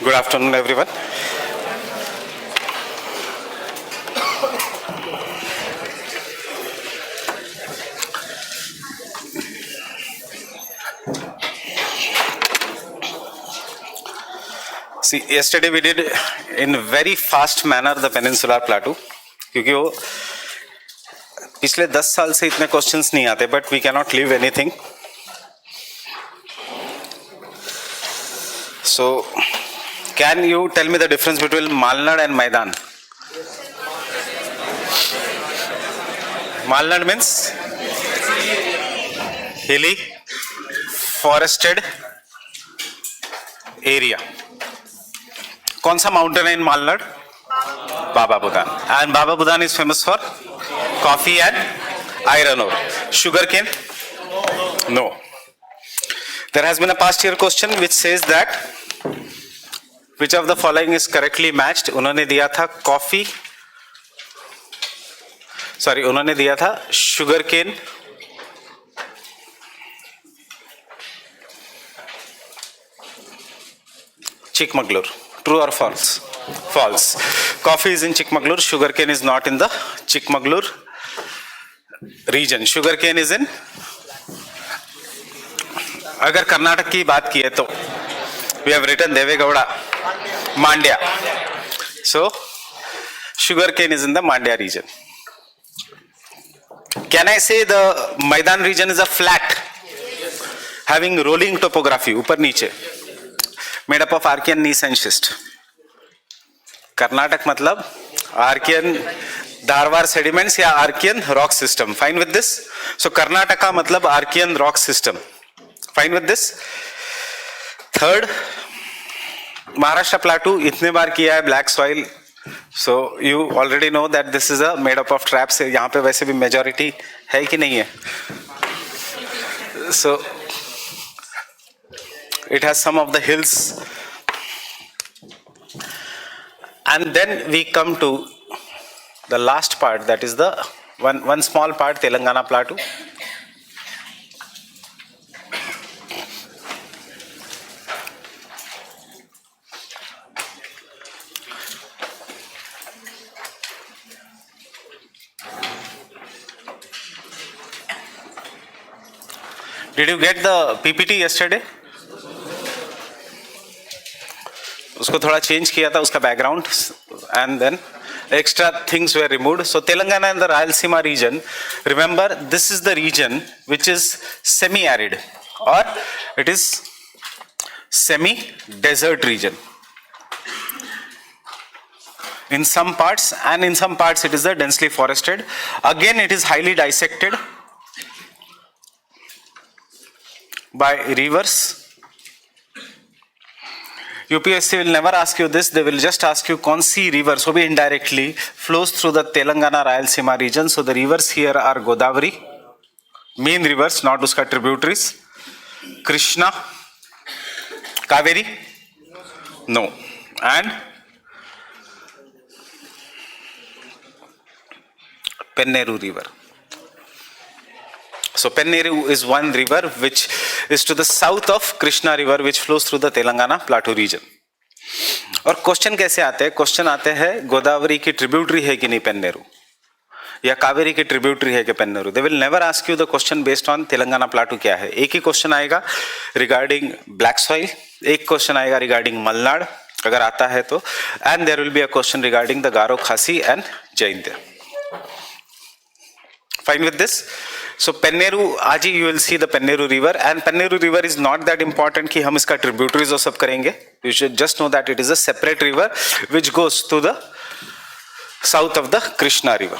Good afternoon, everyone. See, yesterday we did in very fast manner the peninsular plateau, क्योंकि वो पिछले 10 साल से इतने क्वेश्चंस नहीं आते, but we cannot leave anything. So, can you tell me the difference between Malnad and Maidan? Malnad means hilly, forested area. कौन सा माउंटेन है इन मालनाड? बाबा Budan. And Baba Budan is famous for coffee and iron ore. Sugar cane? No. There has been a past year question which says that which of the following is correctly matched? उन्होंने दिया था coffee, उन्होंने दिया था sugar cane, Chikmagalur. True or false? False. Coffee is in Chikmagalur, sugarcane is not in the Chikmagalur region. Sugarcane is in, अगर कर्नाटक की बात की है तो we have written Devegowda, Mandya. So sugarcane is in the Mandya region. Can I say the Maidan region is a flat, having rolling topography, ऊपर नीचे, made up of Archean gneiss and schist. Karnataka मतलब Archaean Dharwar sediments या Archaean rock system. Fine with this. So Karnataka मतलब Archaean rock system. Fine with this. Third, Maharashtra plateau इतने बार किया है black soil, so you already know that this is a made up of traps. यहाँ पे वैसे भी मेजॉरिटी है कि नहीं है? सो it has some of the hills, and then we come to the last part, that is the one small part, Telangana plateau. Did you get the PPT yesterday? उसको थोड़ा चेंज किया था उसका background, and then extra things were removed. So Telangana and the Rayalaseema region, remember this is the region which is semi arid और it is semi desert region in some parts, and in some parts it is the densely forested. Again it is highly dissected by rivers. UPSC will never ask you this, they will just ask you kaun si river, so be indirectly flows through the Telangana Rayalaseema region. So the rivers here are Godavari, main rivers, not uska tributaries. Krishna, Kaveri, no, and Penneru river. So Penneru is one river which is to the south of Krishna river, which flows through the Telangana plateau region. और question कैसे आते हैं? Question आते हैं गोदावरी की tributary है कि नहीं पेन्नेरू, या कावेरी की ट्रिब्यूटरी है कि Penneru. They will never ask you the question based on Telangana plateau क्या है. एक ही क्वेश्चन आएगा रिगार्डिंग ब्लैक सॉइल, एक क्वेश्चन आएगा रिगार्डिंग मलनाड अगर आता है तो, and there will be a question regarding the Garo, Khasi and Jaintia. Fine with this. So Penneru, आज you will see the Penneru river, and Penneru river is not that important कि हम इसका tributaries और सब करेंगे. You should just know that it is a separate river which goes to the south of the Krishna river.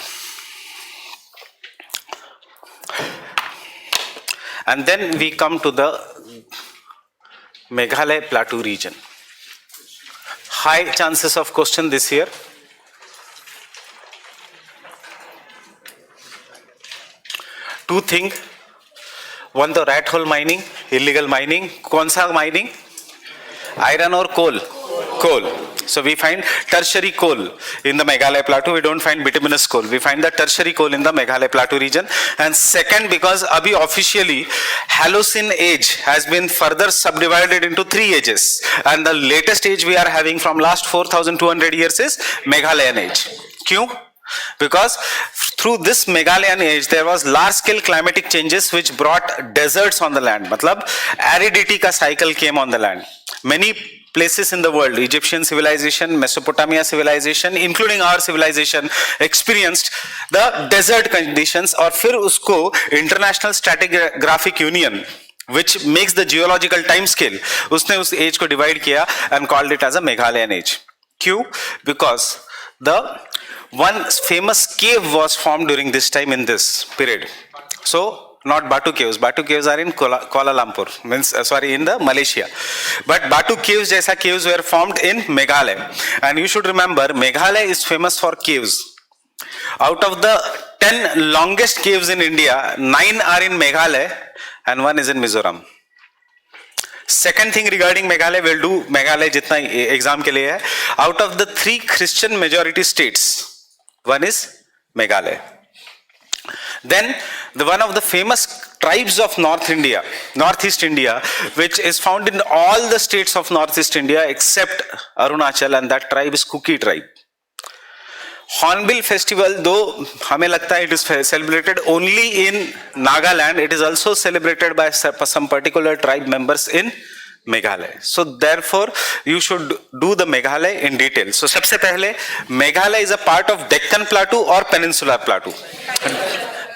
And then we come to the Meghalaya plateau region. High chances of question this year. Two things, one the rat hole mining, illegal mining. कौन सा mining? Iron or coal? Coal. So we find tertiary coal in the Meghalaya plateau. We don't find bituminous coal. We find the tertiary coal in the Meghalaya plateau region. And second, because abhi officially Holocene age has been further subdivided into 3 ages. And the latest age we are having from last 4,200 years is Meghalayan age. Kyun? Because through this Meghalayan age there was large scale climatic changes which brought deserts on the land. Matlab aridity ka cycle came on the land. Many places in the world, Egyptian civilization, Mesopotamia civilization, including our civilization, experienced the desert conditions. और फिर उसको International Stratigraphic Union, which makes the geological time scale, उसने उस age को divide किया and called it as a Meghalayan age. क्यों? Because the one famous cave was formed during this time in this period. So not Batu caves. Batu caves are in Kuala Lumpur, means in the Malaysia. But Batu caves jaisa caves were formed in Meghalaya. And you should remember, Meghalaya is famous for caves. Out of the 10 longest caves in India, 9 are in Meghalaya and 1 is in Mizoram. Second thing regarding Meghalaya, we'll do Meghalaya jitna exam ke liye hai. Out of the 3 Christian majority states, 1 is Meghalaya. Then one of the famous tribes of Northeast India, which is found in all the states of Northeast India except Arunachal, and that tribe is Kuki tribe. Hornbill festival, though हमें लगता है it is celebrated only in Nagaland, it is also celebrated by some particular tribe members in Meghalaya. So therefore you should do the Meghalaya in detail. So सबसे पहले Meghalaya is a part of Deccan Plateau or Peninsular Plateau.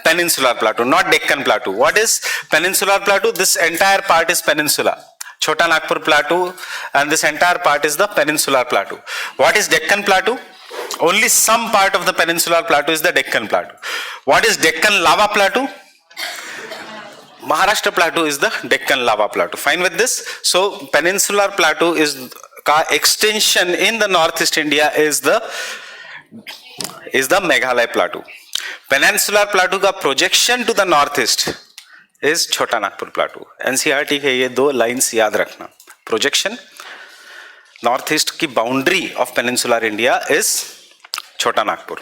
Peninsular Plateau, not Deccan Plateau. What is Peninsular Plateau? This entire part is peninsula. Chota Nagpur Plateau and this entire part is the Peninsular Plateau. What is Deccan Plateau? Only some part of the Peninsular Plateau is the Deccan Plateau. What is Deccan Lava Plateau? Maharashtra Plateau is the Deccan Lava Plateau. Fine with this? So Peninsular Plateau is ka extension in the Northeast India is the Meghalaya Plateau. Peninsular Plateau का projection to the northeast is Chota Nagpur Plateau. NCERT के ये 2 lines याद रखना. Projection, northeast की boundary of peninsular India is Chota Nagpur.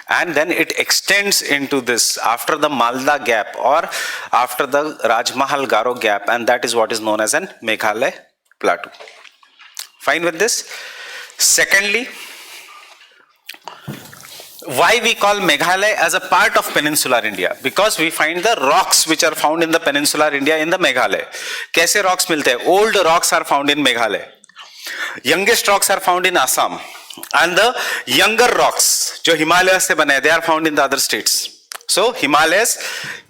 And then it extends into this after the Malda gap or after the Rajmahal Garo gap, and that is what is known as an Meghalaya Plateau. Fine with this? Secondly, why we call Meghalaya as a part of peninsular India? Because we find the rocks which are found in the peninsular India in the Meghalaya. कैसे rocks मिलते हैं? Old rocks are found in Meghalaya. Youngest rocks are found in Assam. And the younger rocks, जो Himalayas से बने, they are found in the other states. So Himalayas,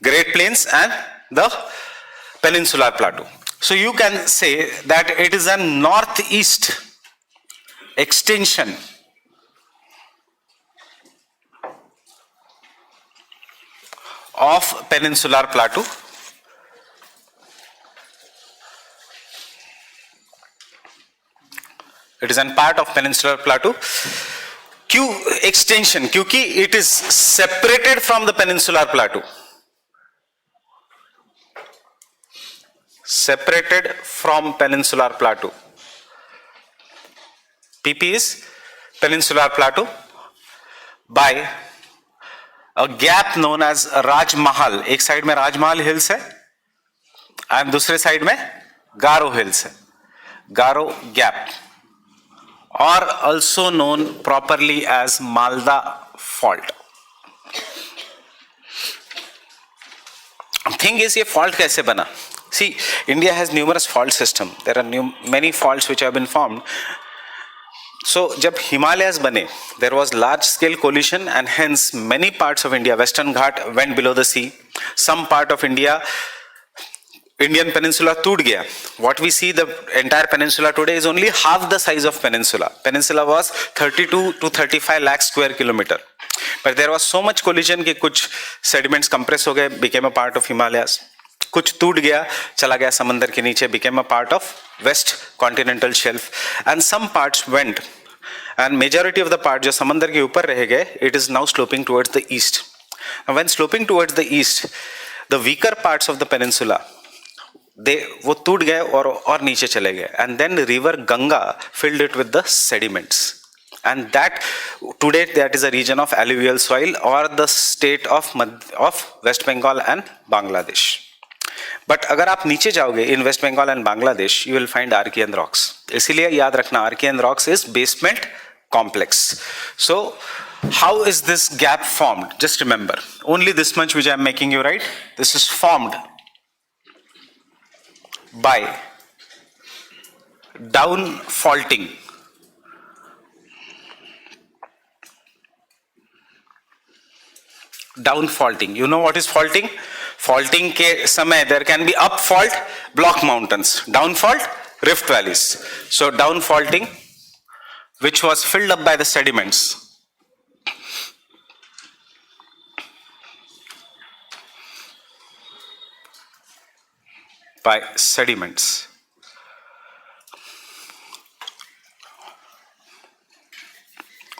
Great Plains and the Peninsular Plateau. So you can say that it is a northeast extension of Peninsular Plateau. It is a part of Peninsular Plateau. Q extension, क्योंकि it is separated from the Peninsular Plateau. Separated from Peninsular Plateau. PP is Peninsular Plateau by a gap known as Rajmahal. एक side में राजमहल hills है और दूसरे side में गारो hills है. गारो gap, or also known properly as Malda fault. Thing is, ये fault कैसे बना? See, India has numerous fault system. There are many faults which have been formed. So जब Himalayas बने, there was large scale collision and hence many parts of India, Western Ghat went below the sea. Some part of India, Indian peninsula टूट गया. What we see, the entire peninsula today is only half the size of peninsula. Peninsula was 32 to 35 lakh square kilometer. But there was so much collision कि कुछ sediments compress हो गए, became a part of Himalayas. कुछ टूट गया, चला गया समंदर के नीचे, became a part of West continental shelf. And some parts went. And majority of the part जो समंदर के ऊपर रह गए, it is now sloping towards the east. Now when sloping towards the east, the weaker parts of the peninsula, वो टूट गए और नीचे चले गए, and then river Ganga filled it with the sediments, and that today that is a region of alluvial soil और the state of West Bengal and Bangladesh. But अगर आप नीचे जाओगे in West Bengal and Bangladesh, you will find Archaean rocks. इसीलिए याद रखना, Archaean rocks is basement complex. So how is this gap formed? Just remember, only this much which I am making you write. This is formed by down faulting. Down faulting. You know what is faulting? Faulting के समय there can be up fault, block mountains. Down fault, rift valleys. So down faulting, which was filled up by the sediments. By sediments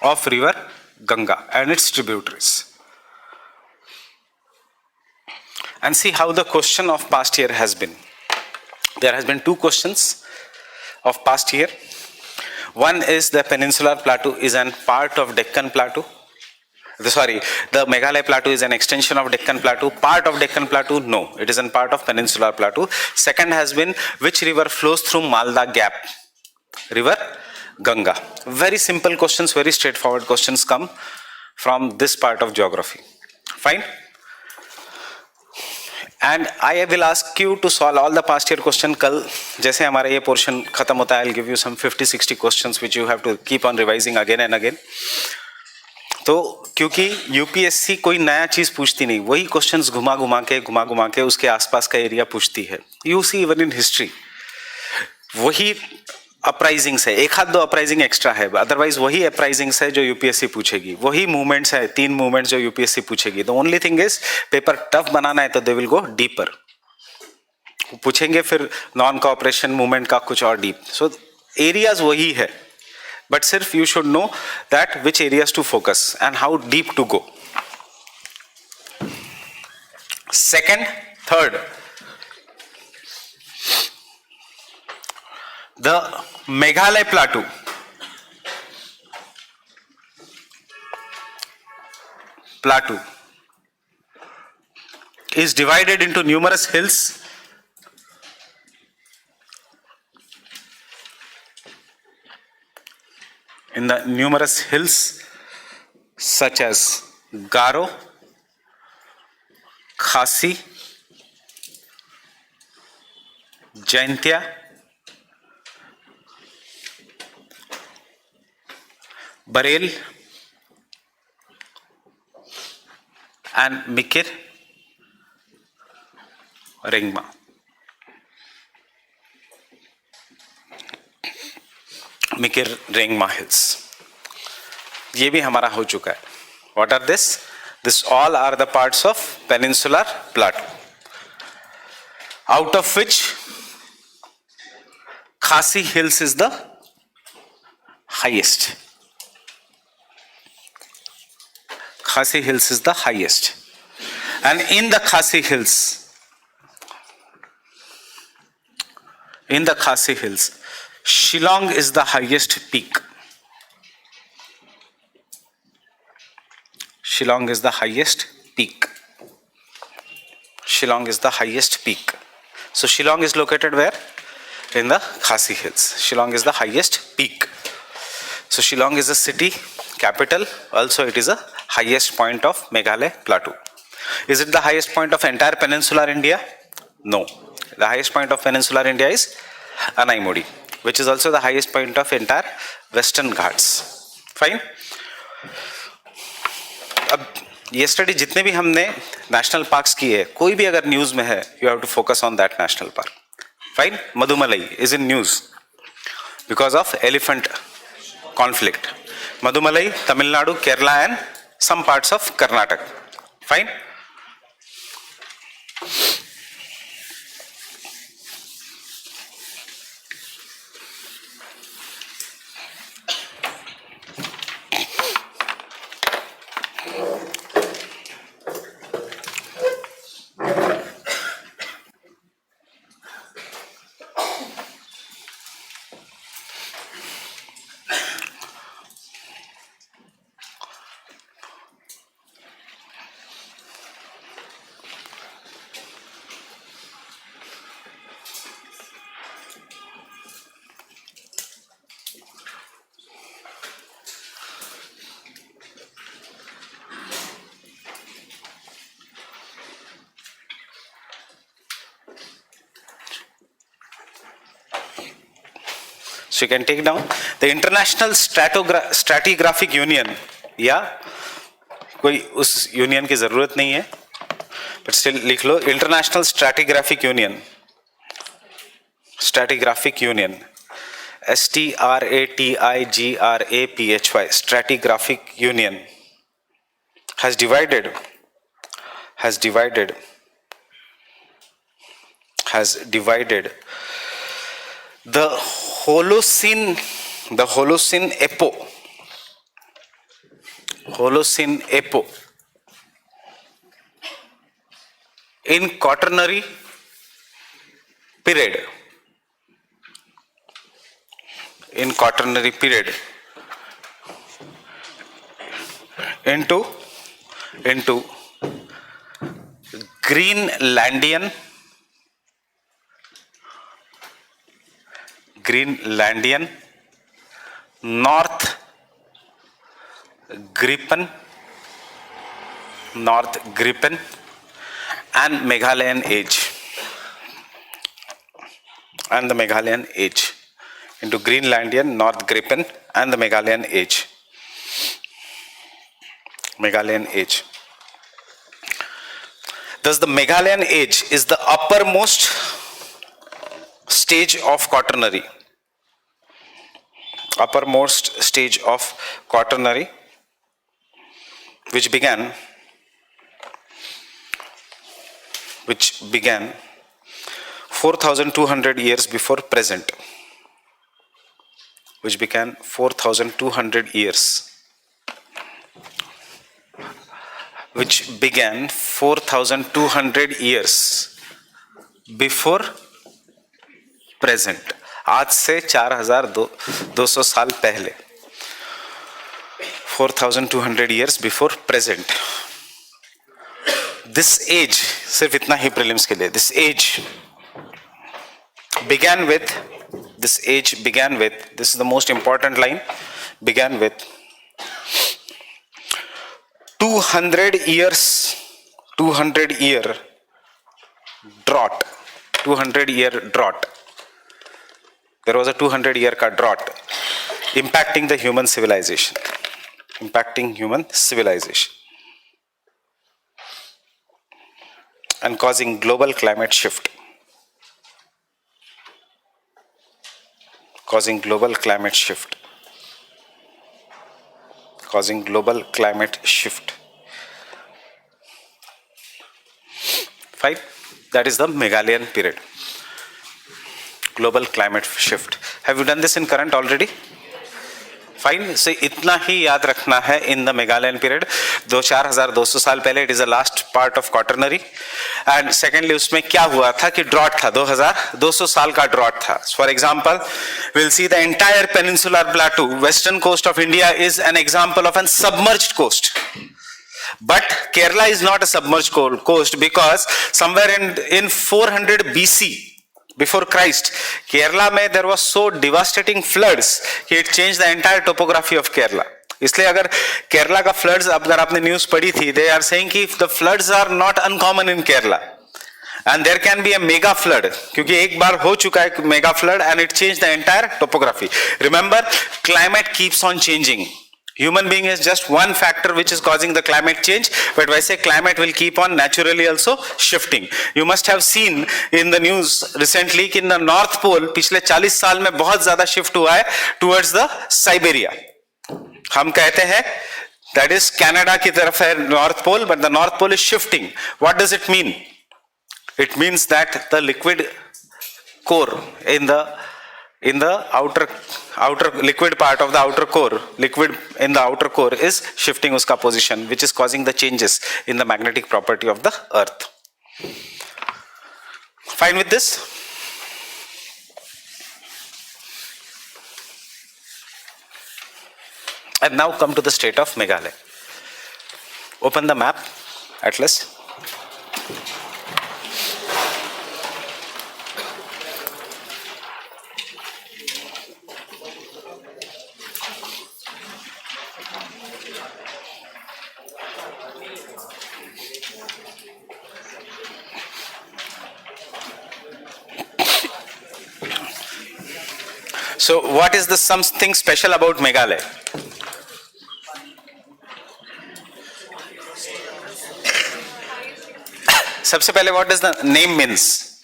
of river Ganga and its tributaries. And see how the question of past year has been. There has been 2 questions of past year. One is the Peninsular Plateau is an part of Deccan Plateau. The Meghalaya Plateau is an extension of Deccan Plateau. Part of Deccan Plateau? No, it is a part of Peninsular Plateau. Second has been, which river flows through Malda Gap? River Ganga. Very simple questions, very straightforward questions come from this part of geography. Fine? And I will ask you to solve all the past year question. कल जैसे हमारा ये portion खत्म होता है, I'll give you some 50-60 questions which you have to keep on revising again and again. तो क्योंकि UPSC कोई नया चीज पूछती नहीं, वही क्वेश्चंस घुमा घुमा के उसके आसपास का एरिया पूछती है. You see even in history वही अपराइजिंग्स है, एक हाथ 2 अपराइजिंग एक्स्ट्रा है, अदरवाइज वही अपराइजिंग्स है जो यूपीएससी पूछेगी, वही मूवमेंट्स है 3 मूवमेंट्स जो यूपीएससी पूछेगी. The only thing is paper tough बनाना है तो दे विल गो डीपर, पूछेंगे फिर नॉन कोऑपरेशन मूवमेंट का कुछ और डीप. सो एरियाज वही है, but sirf you should know that which areas to focus and how deep to go. Second, third, the Meghalaya plateau is divided into numerous hills. In the numerous hills such as Garo, Khasi, Jaintia, Barel and Mikir Ringma. Mikir Rengma hills, ये भी हमारा हो चुका है. What are this? This all are the parts of peninsular plateau, out of which Khasi hills is the highest. Khasi hills is the highest, and in the Khasi hills Shillong is the highest peak. Shillong is the highest peak. Shillong is the highest peak. So Shillong is located where? In the Khasi Hills. Shillong is the highest peak. So Shillong is a city capital. Also it is a highest point of Meghalaya Plateau. Is it the highest point of entire peninsular India? No. The highest point of peninsular India is Anaimudi, which is also the highest point of entire Western Ghats. Fine. अब yesterday जितने भी हमने national parks किए, कोई भी अगर news में है, you have to focus on that national park. Fine. Madumalai is in news because of elephant conflict. Madumalai, Tamil Nadu, Kerala and some parts of Karnataka. Fine. So you can take down the International Stratigraphic Union, या कोई उस union की जरूरत नहीं है, but still लिख लो international stratigraphic union, stratigraphic union, STRATIGRAPHY, stratigraphic union has divided the Holocene epoch in Quaternary period, into Greenlandian, North Gripen and Meghalayan age, into Greenlandian, North Gripen and the Meghalayan age. Thus the Meghalayan age is the uppermost stage of Quaternary, which began 4,200 years before present. 4,200 years before present. आज से 4,200 साल पहले, 4,200 years before present. This age, सिर्फ इतना ही prelims के लिए, this age began with, this is the most important line, began with 200 year drought. There was a 200-year drought impacting the human civilization, and causing global climate shift. Fine, that is the Meghalayan period. Global climate shift. Have you done this in current already? Fine. So इतना ही याद रखना है in the Meghalayan period. 4,200 साल पहले, it is the last part of Quaternary. And secondly, उसमें क्या हुआ था कि drought था, 2,200 साल का drought था. For example, we'll see the entire peninsular plateau, western coast of India is an example of a submerged coast. But Kerala is not a submerged coast because somewhere in 400 BC, before Christ, Kerala में there was so devastating floods कि it changed the entire topography of Kerala. इसलिए अगर केरला का floods, अगर आपने news पढ़ी थी, they are saying कि the floods are not uncommon in Kerala and there can be a mega flood, क्योंकि एक बार हो चुका है mega flood and it changed the entire topography. Remember, climate keeps on changing. Human being is just one factor which is causing the climate change, but वैसे climate will keep on naturally also shifting. You must have seen in the news recently कि in the North Pole पिछले 40 साल में बहुत ज़्यादा shift हुआ है towards the Siberia. हम कहते हैं that is Canada की तरफ है North Pole, but the North Pole is shifting. What does it mean? It means that the liquid core in the outer liquid part of the outer core, liquid in the outer core is shifting uska position, which is causing the changes in the magnetic property of the earth. Fine with this? And now come to the state of Meghalaya. Open the map, atlas. So what is the something special about Meghalaya? सबसे पहले what does the name means?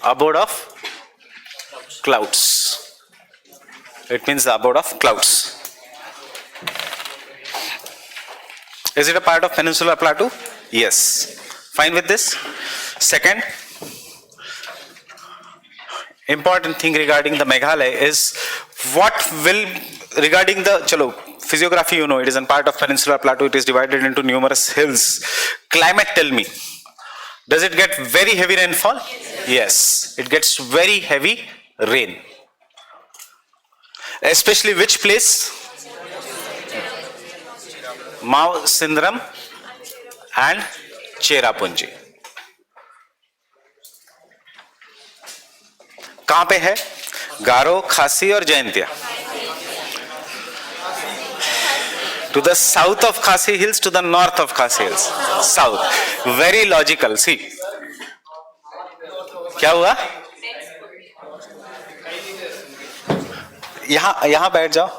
Abode of clouds. It means the abode of clouds. Is it a part of Peninsular Plateau? Yes. Fine with this? Second, important thing regarding the Meghalaya is what will, regarding the, chalo, physiography, you know, it is a part of Peninsular Plateau, it is divided into numerous hills. Climate, tell me, does it get very heavy rainfall? Yes, it gets very heavy rain. Especially which place? Mao Sindram and Cherrapunji. कहां पे है? गारो, खासी और Jaintia. To the south of Khasi Hills, to the north of Khasi Hills. South. Very logical. See. क्या हुआ? यहां बैठ जाओ.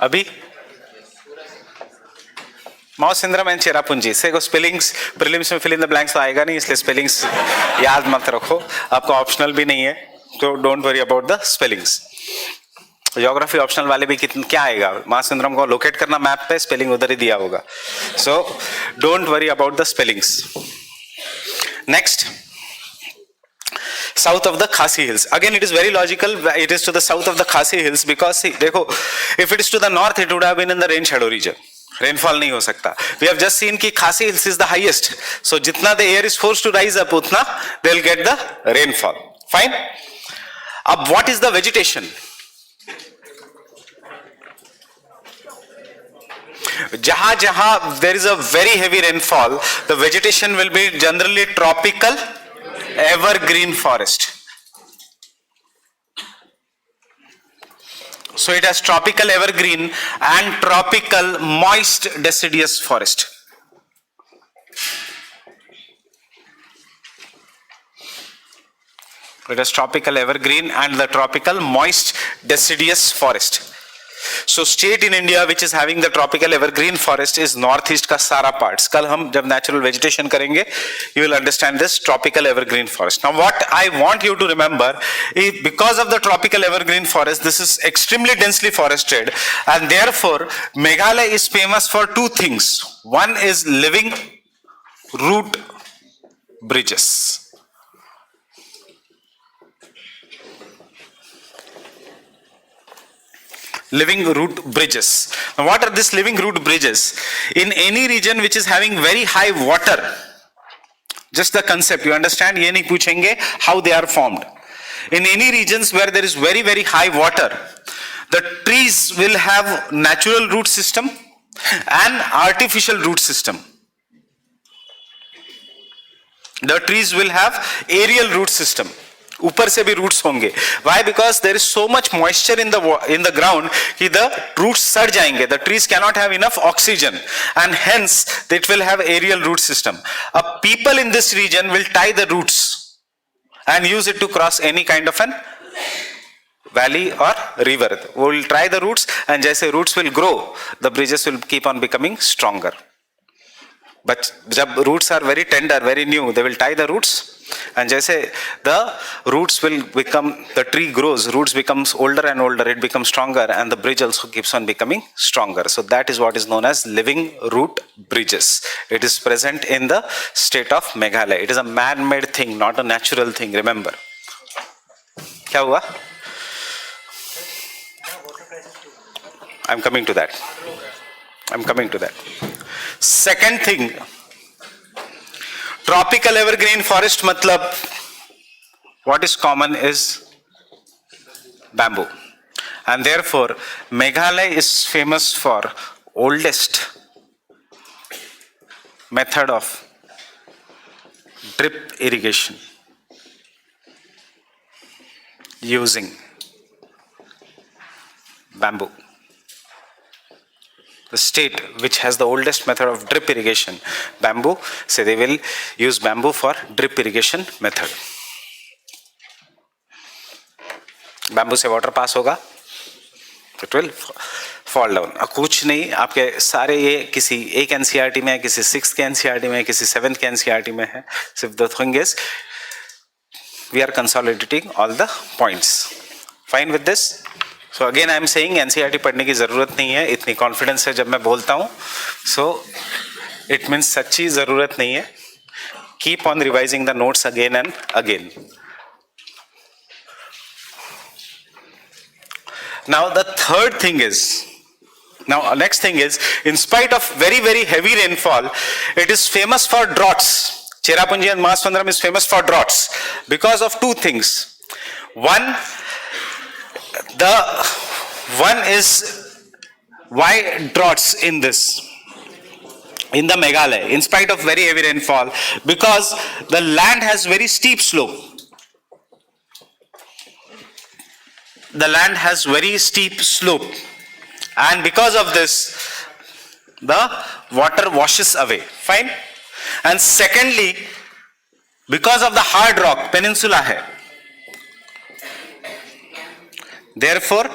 अभी माओ सिंद्रम एंड चेरापुंजी से को स्पेलिंग्स प्रीलिम्स में फिल इन द ब्लैंक्स तो आएगा नहीं, इसलिए स्पेलिंग्स याद मत रखो. आपको ऑप्शनल भी नहीं है, तो don't worry about the spellings. Geography optional वाले भी कितना क्या आएगा, माओ सिंद्रम को लोकेट करना मैप पे, स्पेलिंग उधर ही दिया होगा. So don't worry about the spellings. Next, south of the Khasi Hills. Again, it is very logical. It is to the south of the Khasi Hills because see, देखो, if it is to the north, it would have been in the rain shadow region. Rainfall नहीं हो सकता. We have just seen कि Khasi Hills is the highest. So जितना the air is forced to rise up, उतना they'll get the rainfall. Fine. अब what is the vegetation? जहां जहां there is a very heavy rainfall, the vegetation will be generally tropical evergreen forest. So it has tropical evergreen and tropical moist deciduous forest. It has tropical evergreen and the tropical moist deciduous forest. So state in India which is having the tropical evergreen forest is northeast का सारा parts. कल हम जब natural vegetation करेंगे, you will understand this tropical evergreen forest. Now what I want you to remember is because of the tropical evergreen forest, this is extremely densely forested, and therefore Meghalaya is famous for two things. One is living root bridges. Living root bridges. Now what are these living root bridges? In any region which is having very high water, just the concept, you understand, ye nahi puchenge how they are formed. In any regions where there is very very high water, the trees will have natural root system and artificial root system. The trees will have aerial root system. ऊपर से भी roots होंगे. Why? Because there is so much moisture in the ground कि the roots सड़ जाएंगे. The trees cannot have enough oxygen and hence it will have aerial root system. People in this region will tie the roots and use it to cross any kind of an valley or river. We will tie the roots and जैसे roots will grow, the bridges will keep on becoming stronger. But जब roots are very tender, very new, they will tie the roots. And जैसे the roots will become, the tree grows, roots becomes older and older, it becomes stronger, and the bridge also keeps on becoming stronger. So that is what is known as living root bridges. It is present in the state of Meghalaya. It is a man-made thing, not a natural thing. Remember. क्या हुआ? I'm coming to that. I'm coming to that. Second thing. Tropical evergreen forest matlab what is common is bamboo, and therefore Meghalaya is famous for oldest method of drip irrigation using bamboo. the state which has the oldest method of drip irrigation? Bamboo. So they will use bamboo for drip irrigation method. Bamboo से water pass होगा, it will fall down. कुछ नहीं, आपके सारे ये किसी एक NCERT में है, किसी 6th के NCERT में है, किसी 7th के NCERT में है. Sift the thing is, we are consolidating all the points. Fine with this? So again I am saying NCERT पढ़ने की ज़रूरत नहीं है, इतनी confidence है जब मैं बोलता हूँ. So it means सच्ची ज़रूरत नहीं है. Keep on revising the notes again and again. Now the third thing is, next thing is, in spite of very, very heavy rainfall, it is famous for droughts. Cherrapunji and Masvandaram is famous for droughts because of two things. One is, why droughts in this? In the Meghalaya, in spite of very heavy rainfall, because the land has very steep slope. The land has very steep slope, and because of this, the water washes away. Fine. And secondly, because of the hard rock, peninsula hai. Therefore,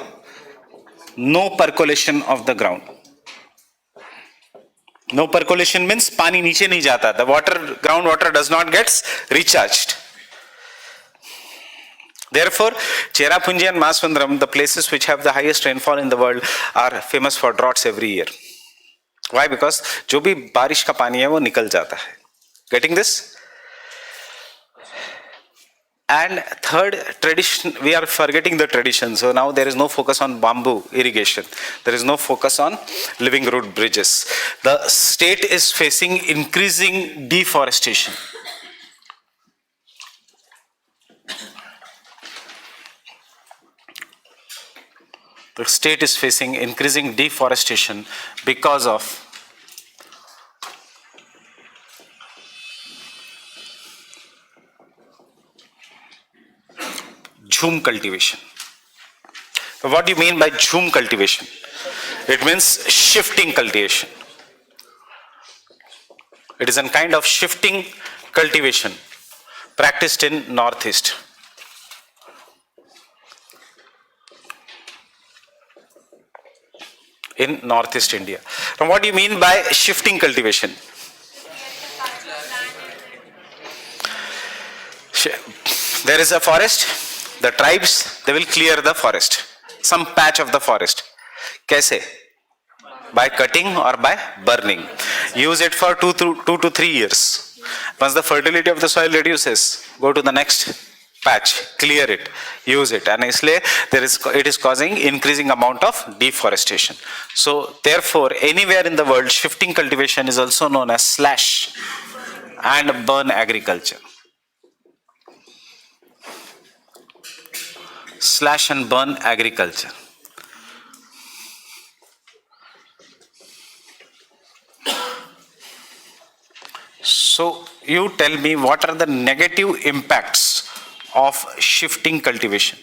no percolation of the ground. No percolation means pani niche nahi jata. The groundwater does not get recharged. Therefore, Cherrapunji and Masvandaram, the places which have the highest rainfall in the world, are famous for droughts every year. Why? Because जो भी बारिश का पानी है वो निकल जाता है. Getting this? And third, tradition, we are forgetting the tradition. So now there is no focus on bamboo irrigation. There is no focus on living root bridges. The state is facing increasing deforestation. The state is facing increasing deforestation because of jhum cultivation. So what do you mean by jhum cultivation? It means shifting cultivation. It is a kind of shifting cultivation practiced in Northeast. In Northeast India. Now what do you mean by shifting cultivation? There is a forest, the tribes, they will clear the forest, some patch of the forest. Kaise? By cutting or by burning. Use it for 2 to 3 years. Once the fertility of the soil reduces, go to the next patch, clear it, use it, and it is causing increasing amount of deforestation. So therefore, anywhere in the world, shifting cultivation is also known as slash and burn agriculture. Slash and burn agriculture. So you tell me, what are the negative impacts of shifting cultivation?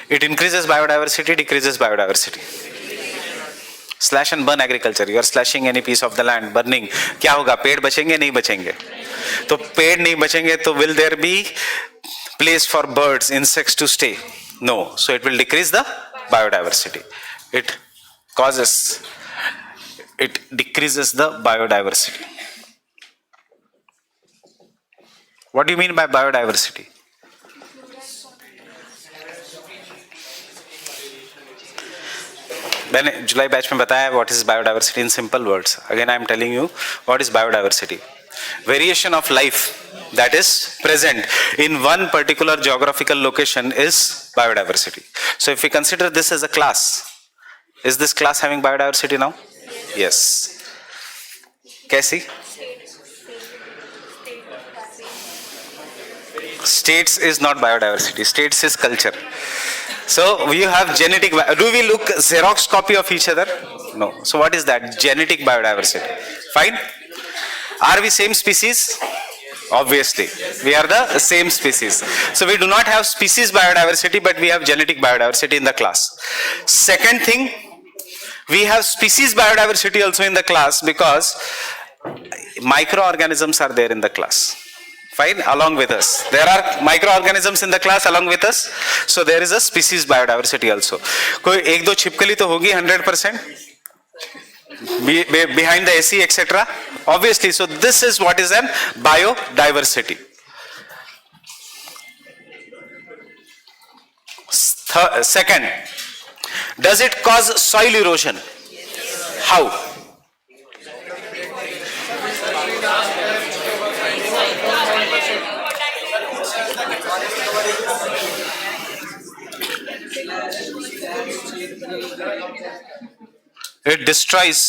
It increases biodiversity, decreases biodiversity. Slash and burn agriculture. You are slashing any piece of the land, burning. क्या होगा? पेड़ बचेंगे नहीं बचेंगे? तो पेड़ नहीं बचेंगे तो will there be place for birds, insects to stay? No. So it will decrease the biodiversity. It decreases the biodiversity. What do you mean by biodiversity? मैंने जुलाई बैच में बताया what is biodiversity in simple words. Again I am telling you what is biodiversity. Variation of life that is present in one particular geographical location is biodiversity. So if we consider this as a class, is this class having biodiversity now? Yes. कैसी? States is not biodiversity. States is culture. So we have genetic. Do we look Xerox copy of each other? No. So what is that? Genetic biodiversity. Fine. Are we same species? Obviously, we are the same species. So we do not have species biodiversity, but we have genetic biodiversity in the class. Second thing, we have species biodiversity also in the class because microorganisms are there in the class. Fine, along with us. There are microorganisms in the class along with us. So there is a species biodiversity also. कोई एक दो छिपकली तो होगी 100%. Behind the AC, etc. Obviously, so this is what is an biodiversity. Second, does it cause soil erosion? How? It destroys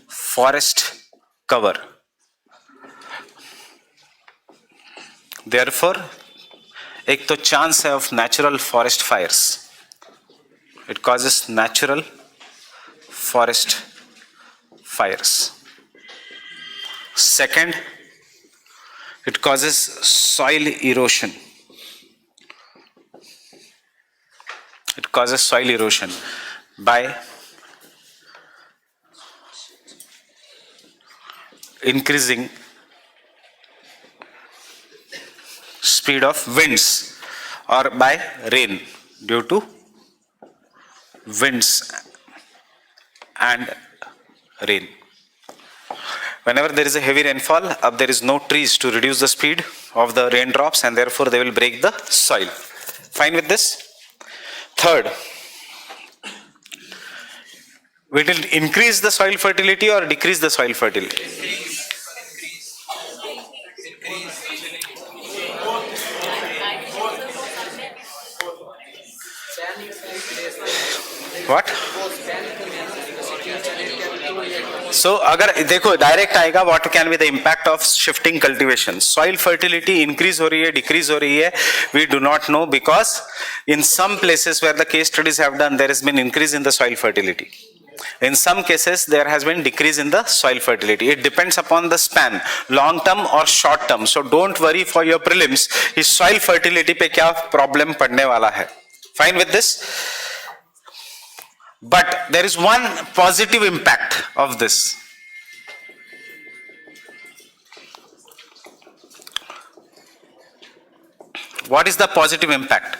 forest cover. Therefore, एक तो chance है of natural forest fires. It causes natural forest fires. Second, it causes soil erosion. It causes soil erosion by increasing speed of winds or by rain due to winds and rain. Whenever there is a heavy rainfall, there is no trees to reduce the speed of the raindrops and therefore they will break the soil. Fine with this? Third, will it increase the soil fertility or decrease the soil fertility? What? So अगर देखो direct आएगा what can be the impact of shifting cultivation? Soil fertility increase हो रही है, decrease हो रही है, we do not know because in some places where the case studies have done there has been increase in the soil fertility. In some cases there has been decrease in the soil fertility. It depends upon the span, long term or short term. So don't worry for your prelims इस soil fertility पे क्या problem पड़ने वाला है. Fine with this? But there is one positive impact of this. What is the positive impact?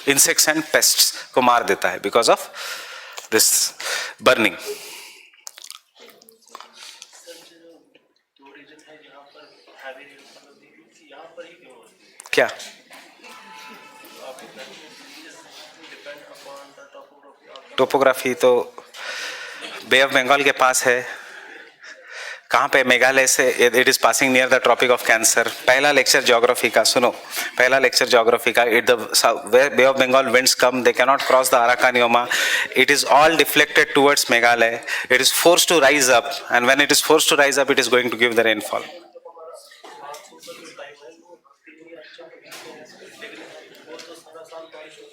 Insects and pests को मार देता है because of this burning. क्या? टोपोग्राफी तो बे ऑफ बंगाल के पास है. कहाँ पे? मेघालय से. It is passing near the tropic of cancer. पहला लेक्चर ज्योग्राफी का सुनो. पहला लेक्चर ज्योग्राफी का. It the bay of Bengal winds come, they can not cross the Arakan Yoma. It is all deflected towards Meghalaya. It is forced to rise up and when it is forced to rise up it is going to give the rainfall.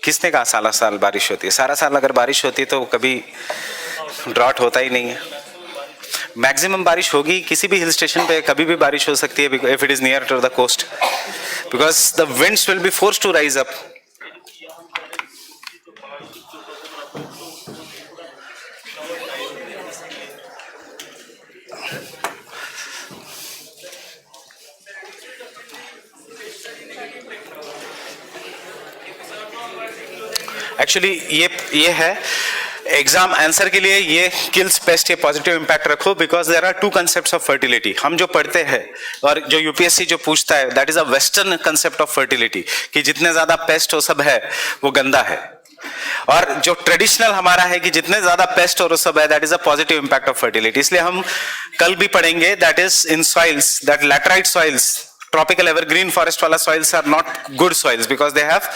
किसने कहा साला साल बारिश होती है? सारा साल अगर बारिश होती तो कभी ड्रॉट होता ही नहीं है. मैक्सिमम बारिश होगी किसी भी हिल स्टेशन पे, कभी भी बारिश हो सकती है if it is near to the coast because the winds will be forced to rise up. Actually ये है एग्जाम आंसर के लिए. ये किल्स पेस्ट, ये पॉजिटिव इंपैक्ट रखो because there are two concepts of fertility. हम जो पढ़ते हैं और जो यूपीएससी जो पूछता है that is a western concept of fertility कि जितने ज्यादा पेस्ट हो सब है वो गंदा है. और जो ट्रेडिशनल हमारा है कि जितने ज्यादा पेस्ट और सब है that is a positive impact of fertility. इसलिए हम कल भी पढ़ेंगे that is in soils that laterite soils, tropical evergreen forest वाला soils are not good soils because they have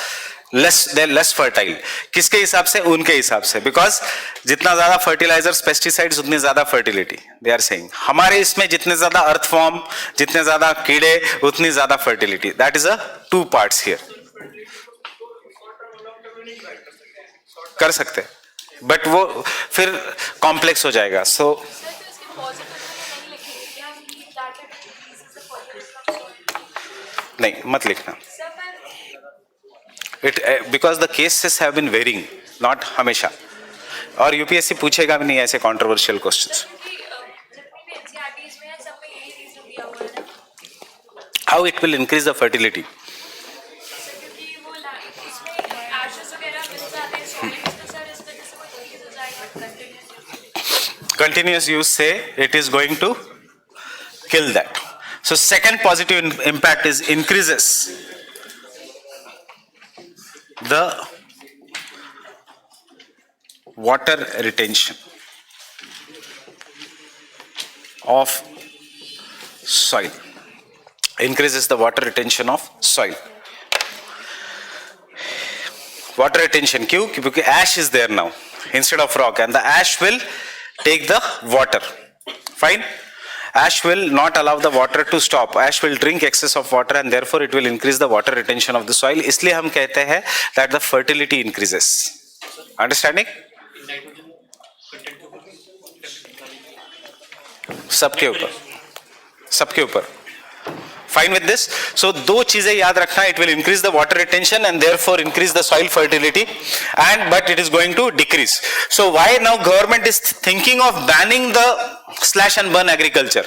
less fertile. किसके हिसाब से? उनके हिसाब से. बिकॉज जितना ज्यादा फर्टिलाइजर्स, पेस्टिसाइड्स, उतनी ज्यादा फर्टिलिटी. दे आर सेइंग हमारे इसमें जितने ज्यादा अर्थ फॉर्म, जितने ज्यादा कीड़े, उतनी ज्यादा fertility. That is a 2 parts here. कर सकते बट वो फिर कॉम्प्लेक्स हो जाएगा. सो नहीं, मत लिखना. It because the cases have been varying, not हमेशा. और यूपीएससी पूछेगा भी नहीं ऐसे controversial questions. How it will increase the fertility? Continuous use say it is going to kill that. So second positive impact is increases the water retention of soil. Increases the water retention of soil. Water retention, क्यों? क्योंकि ash is there now instead of rock, and the ash will take the water. Fine. Ash will not allow the water to stop. Ash will drink excess of water, and therefore it will increase the water retention of the soil. इसलिए हम कहते हैं that the fertility increases. Understanding? सबके ऊपर. Fine with this? So दो चीजें याद रखना. It will increase the water retention and therefore increase the soil fertility, but it is going to decrease. So why now government is thinking of banning the slash and burn agriculture?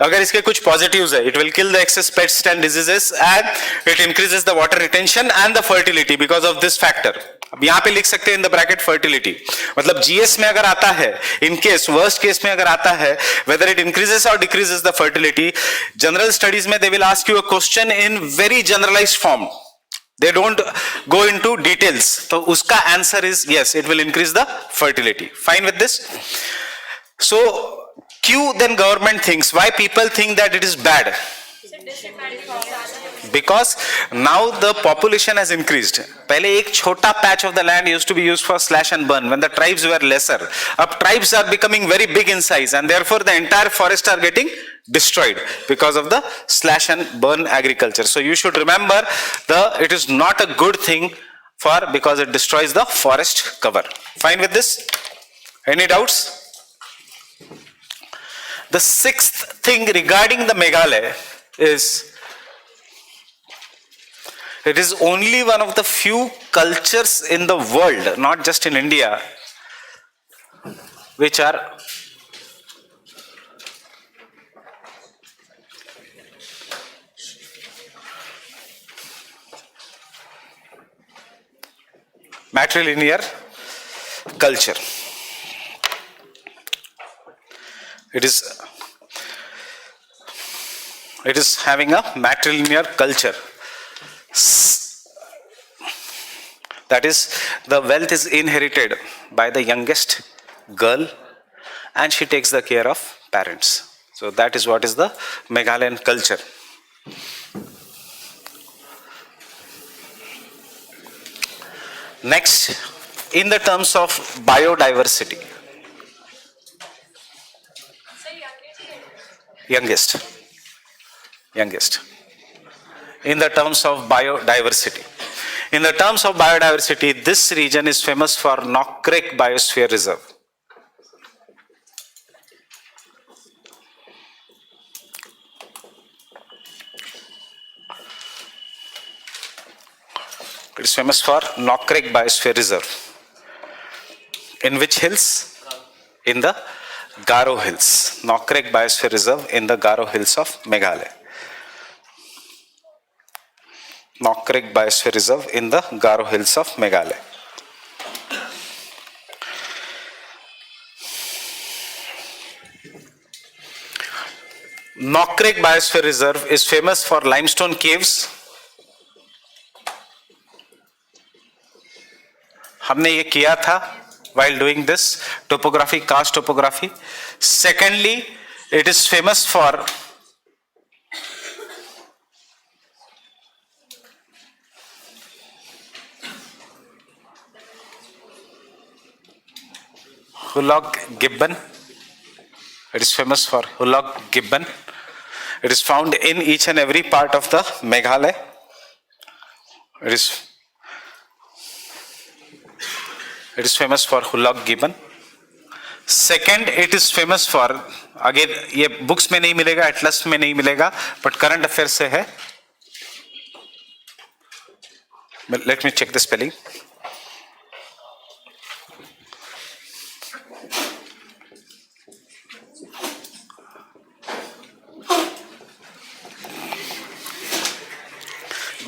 अगर इसके कुछ positives है, it will kill the excess pests and diseases, and it increases the water retention and the fertility because of this factor. अब यहाँ पे लिख सकते हैं इन द ब्रैकेट फर्टिलिटी. मतलब जीएस में अगर आता है, इन केस वर्स्ट केस में अगर आता है, वेदर इट इंक्रीजेस और decreases the fertility, general studies में they will ask you a question in very generalized form. They don't go into details. तो उसका answer is yes, it will increase the fertility. Fine with this? So क्यों then government thinks, why people think that it is bad? Because now the population has increased. पहले एक छोटा patch of the land used to be used for slash and burn when the tribes were lesser. अब tribes are becoming very big in size, and therefore the entire forests are getting destroyed because of the slash and burn agriculture. So you should remember it is not a good thing because it destroys the forest cover. Fine with this? Any doubts? The sixth thing regarding the Meghalaya is it is only one of the few cultures in the world, not just in India, which are matrilinear culture. It is having a matrilinear culture. That is, the wealth is inherited by the youngest girl, and she takes the care of parents. So that is what is the Meghalayan culture. Next, in the terms of biodiversity, youngest. In the terms of biodiversity, this region is famous for Knock Creek Biosphere Reserve. It is famous for Knock Creek Biosphere Reserve. In which hills? In the Garo Hills. Knock Creek Biosphere Reserve in the Garo Hills of Meghalaya. Knock Creek Biosphere Reserve in the Garo Hills of Meghalaya. Knock Creek Biosphere Reserve is famous for limestone caves. हमने ये किया था while doing this topography, karst topography. Secondly, it is famous for Hulog gibbon. It is famous for Hulog gibbon. It is found in each and every part of the Meghalaya. It is famous for Hulog gibbon. Second, it is famous for, again ये books में नहीं मिलेगा, atlas में नहीं मिलेगा, but current affairs से है. Let me check the spelling.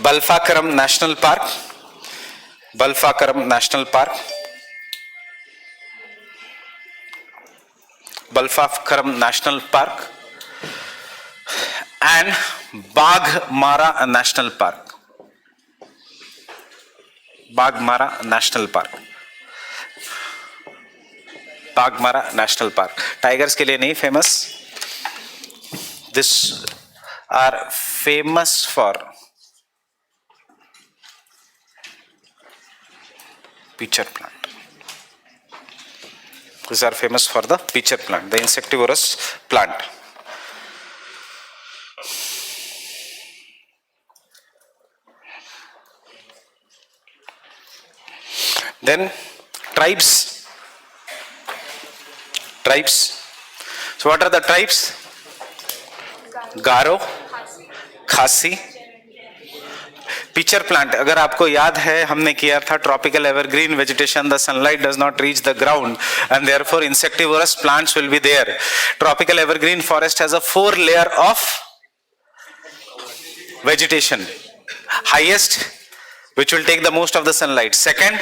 Balfakaram National Park. Balfakaram National Park. Balfakaram National Park. And Bagmara National Park. Bagmara National Park. Bagmara National Park. Tigers के लिए नहीं famous. This are famous for pitcher plant. These are famous for the pitcher plant, the insectivorous plant. Then tribes. Tribes. So what are the tribes? Garo, Khasi. Pitcher plant, अगर आपको याद है हमने किया था tropical evergreen vegetation, the sunlight does not reach the ground and therefore insectivorous plants will be there. Tropical evergreen forest has a 4 layer of vegetation. Highest which will take the most of the sunlight, second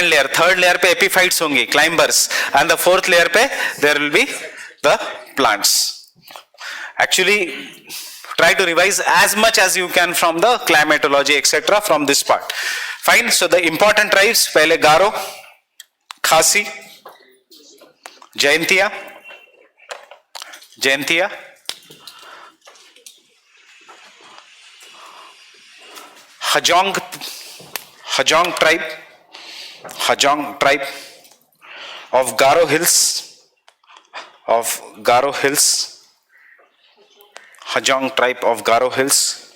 layer, third layer पे epiphytes होंगे, climbers, and the fourth layer पे there will be the plants. Actually, try to revise as much as you can from the climatology etc. from this part. Fine. So the important tribes, पहले गारो, खासी, Jaintia, Hajong tribe of Garo Hills, Hajong tribe of Garo Hills.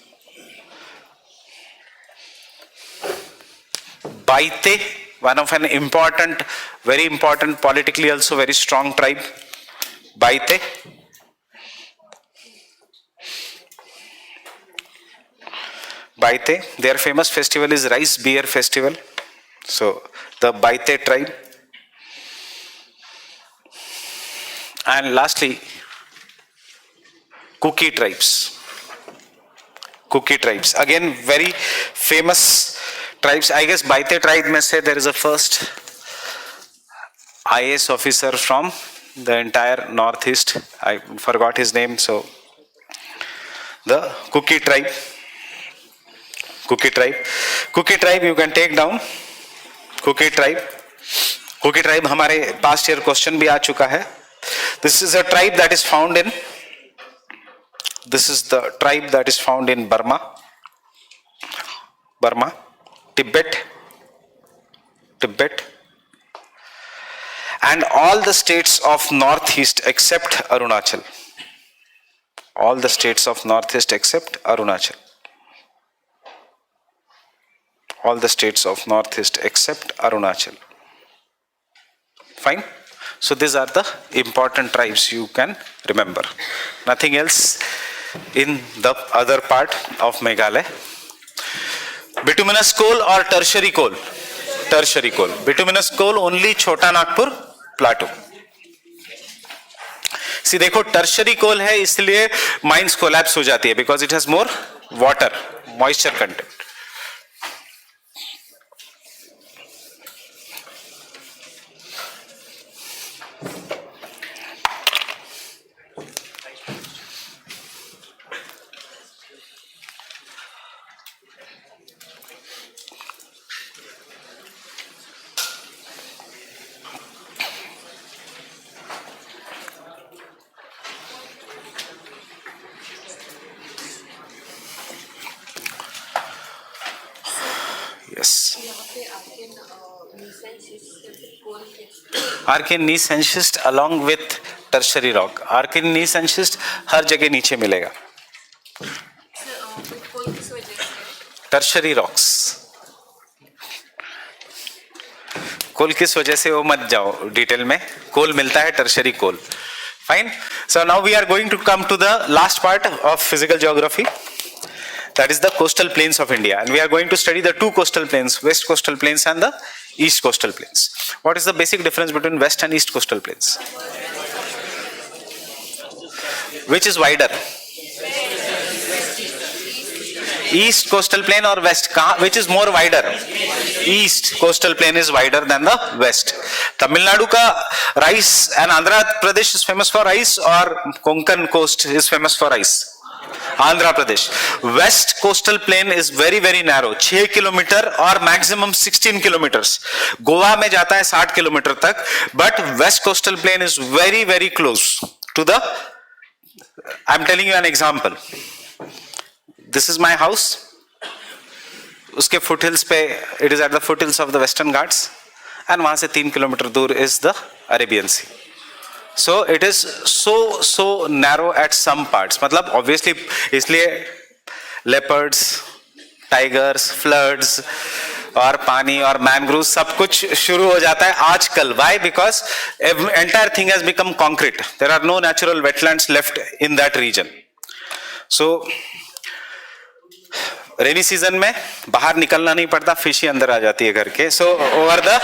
Baite, one of an important, very important, politically also very strong tribe. Baite. Their famous festival is Rice Beer Festival. So the Baite tribe. And lastly, Kuki tribes. Again, very famous tribes. I guess Baite tribe may say there is a first IAS officer from the entire northeast. I forgot his name. So the Kuki tribe. Kuki tribe you can take down. Kuki tribe हमारे past year question भी आ चुका है. This is a tribe that is found in Burma, Tibet, and all the states of northeast except Arunachal. All the states of northeast except Arunachal. All the states of northeast except Arunachal. Fine. So these are the important tribes you can remember. Nothing else in the other part of Meghalaya. Bituminous coal or tertiary coal? Tertiary coal. Bituminous coal only Chota Nagpur plateau. See देखो tertiary coal है इसलिए mines collapse हो जाती है because it has more water, moisture content. Archaean gneiss and schist along with tertiary rock. Archaean gneiss and schist हर जगह नीचे मिलेगा. Tertiary rocks. कोल किस वजह से वो मत जाओ डिटेल में. कोल मिलता है tertiary coal. Fine. So now we are going to come to the last part of physical geography. That is the coastal plains of India, and we are going to study the two coastal plains, west coastal plains and the east coastal plains. What is the basic difference between west and east coastal plains? Which is wider? East coastal plain or west? Which is more wider? East coastal plain is wider than the west. Tamil Nadu ka rice and Andhra Pradesh is famous for rice, or Konkan coast is famous for rice? Andhra Pradesh. West coastal plain is very very narrow, 6 kilometre और maximum 16 kilometers. Goa में जाता है 60 kilometre तक, but west coastal plain is very very close to the. I'm telling you an example. This is my house. उसके foothills पे, it is at the foothills of the Western Ghats, and वहाँ से 3 kilometre दूर is the Arabian Sea. So it is so narrow at some parts. मतलब obviously इसलिए leopards, tigers, floods और पानी और mangroves सब कुछ शुरू हो जाता है आजकल. Why? Because entire thing has become concrete. There are no natural wetlands left in that region. So rainy season में बाहर निकलना नहीं पड़ता, फिश ही अंदर आ जाती है घर के. So over the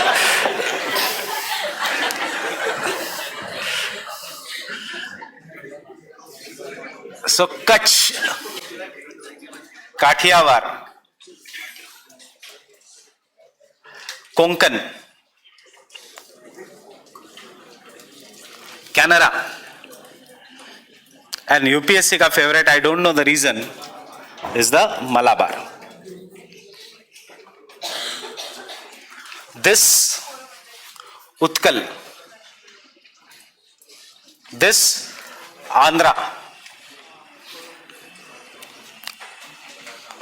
So Kutch, Kathiawar, Konkan, Canara, and UPSC का favorite, I don't know the reason, is the Malabar. This Utkal, this Andhra,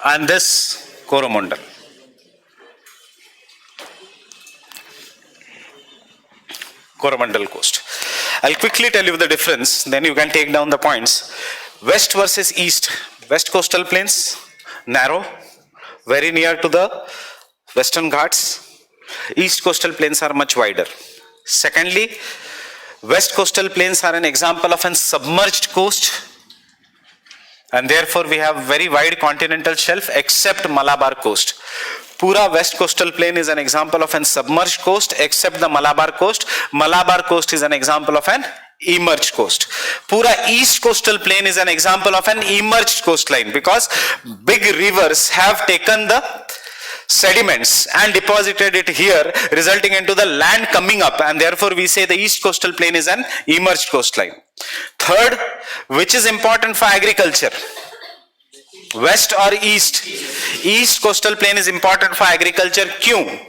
and this Coromandel. Coromandel coast. I'll quickly tell you the difference, then you can take down the points. West versus east. West coastal plains, narrow, very near to the Western Ghats. East coastal plains are much wider. Secondly, west coastal plains are an example of an submerged coast, and therefore we have very wide continental shelf except Malabar coast. Pura west coastal plain is an example of an submerged coast except the Malabar coast. Malabar coast is an example of an emerged coast. Pura east coastal plain is an example of an emerged coastline because big rivers have taken the sediments and deposited it here, resulting into the land coming up, and therefore we say the east coastal plain is an emerged coastline. Third, which is important for agriculture? West or east? East coastal plain is important for agriculture. Kyun?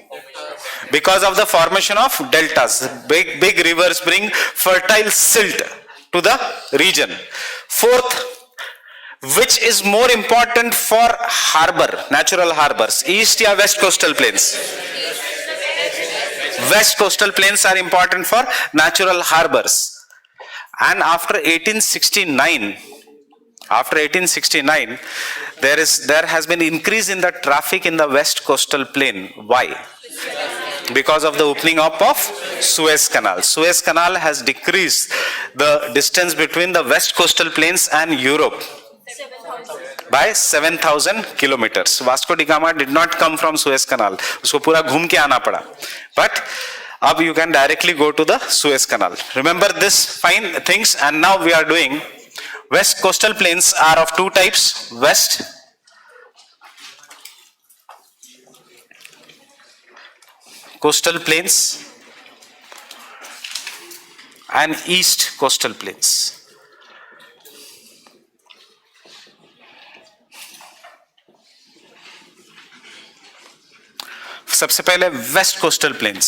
Because of the formation of deltas. Big rivers bring fertile silt to the region. Fourth, which is more important for harbor, natural harbors? East or west coastal plains? West coastal plains are important for natural harbors. And after 1869, there has been increase in the traffic in the west coastal plain. Why? Because of the opening up of Suez Canal. Suez Canal has decreased the distance between the west coastal plains and Europe by 7,000 kilometers. Vasco da Gama did not come from Suez Canal. उसको पूरा घूम के आना पड़ा. But अब you can directly go to the Suez Canal. Remember this fine things. And now we are doing west coastal plains are of two types. West coastal plains and east coastal plains. सबसे पहले west coastal plains.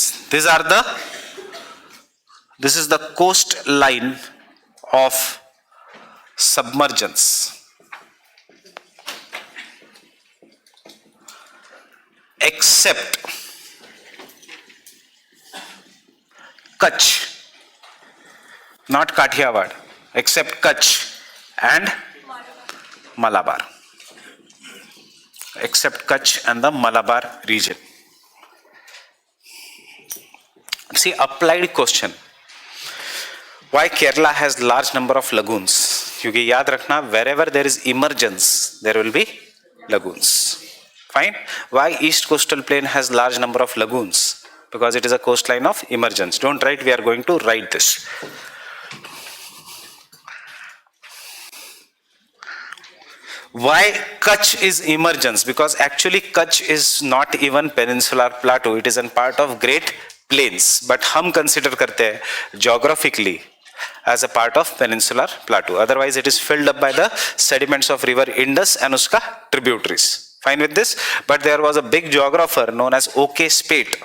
This is the coastline of submergence. Except Kutch, not Kathiawad, except Kutch and Malabar. Except Kutch and the Malabar region. See, applied question. Why Kerala has large number of lagoons? क्योंकि याद रखना, wherever there is emergence, there will be lagoons. Fine. Why East Coastal Plain has large number of lagoons? Because it is a coastline of emergence. Don't write, we are going to write this. Why Kutch is emergence? Because actually Kutch is not even peninsular plateau, it is a part of Great Plains. But हम consider करते हैं geographically as a part of peninsular plateau. Otherwise it is filled up by the sediments of river Indus and uska tributaries. Fine with this? But there was a big geographer known as O.K. Spate,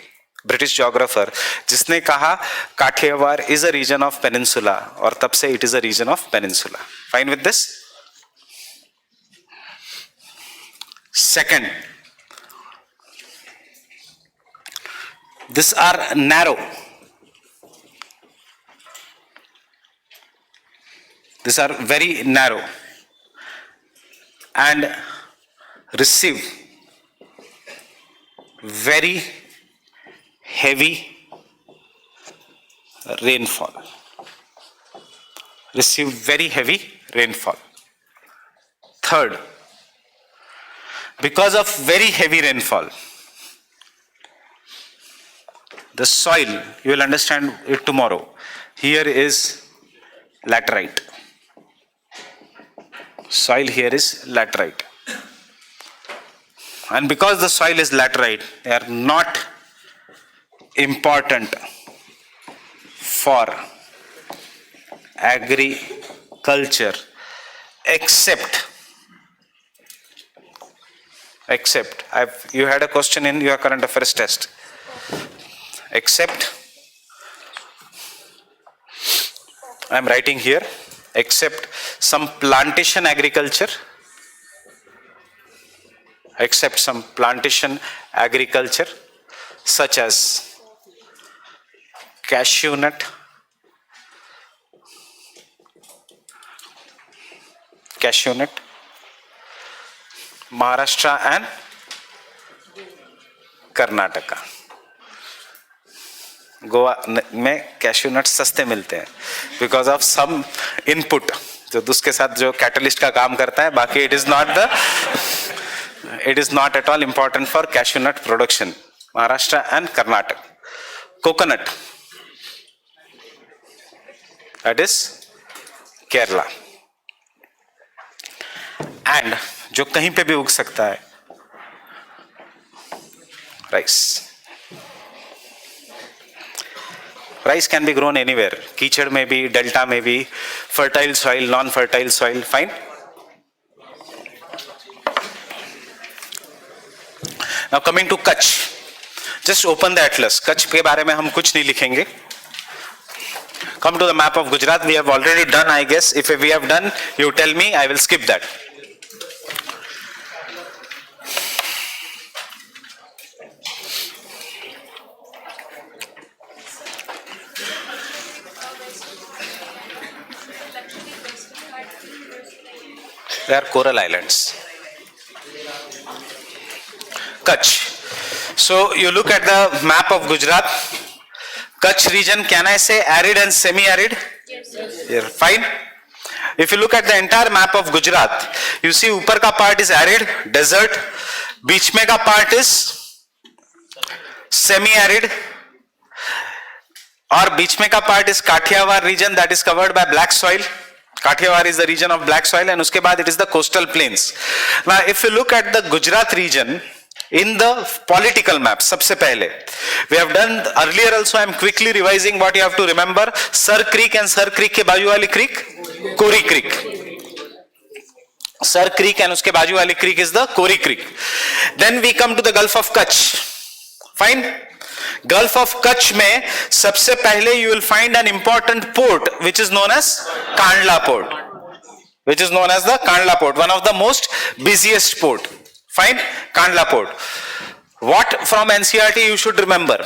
British geographer, जिसने कहा Kathiawar is a region of peninsula, और तब से it is a region of peninsula. Fine with this? Second, these are narrow. These are very narrow and receive very heavy rainfall. Receive very heavy rainfall. Third, because of very heavy rainfall, the soil, you will understand it tomorrow, here is laterite. Soil here is laterite. And because the soil is laterite, they are not important for agriculture except you had a question in your current affairs test. Except, I am writing here, except some plantation agriculture, such as cashew nut, Maharashtra and Karnataka. Goa में cashew नट सस्ते मिलते हैं because of some input जो उसके साथ जो catalyst का काम करता है, बाकी it is not at all important for cashew nut production. Maharashtra and Karnataka. Coconut, that is Kerala. And जो कहीं पे भी उग सकता है, rice. Rice can be grown anywhere. कीचड़ में भी, delta में भी, fertile soil, non-fertile soil, fine. Now coming to Kutch. Just open the atlas. Kutch के बारे में हम कुछ नहीं लिखेंगे. Come to the map of Gujarat. We have already done, I guess. If we have done, you tell me, I will skip that. They are coral islands. Kutch. So you look at the map of Gujarat. Kutch region, can I say arid and semi-arid? Yes. Fine. If you look at the entire map of Gujarat, you see ऊपर का part is arid, desert. बीच में का part is semi-arid. और बीच में का part is Kathiawar region that is covered by black soil. Kathiawar is the region of black soil, and uske baad it is the coastal plains. Now if you look at the Gujarat region in the political map, sabse pehle we have done earlier also, I am quickly revising what you have to remember. Sir Creek and Sir Creek ke baaju wali creek, Kori Creek. Sir Creek and uske baaju wali creek is the Kori Creek. Then we come to the Gulf of Kutch. Fine. Gulf of Kutch में सबसे पहले you will find an important port which is known as Kandla port, one of the most busiest port. Fine. Kandla port. What from NCERT you should remember?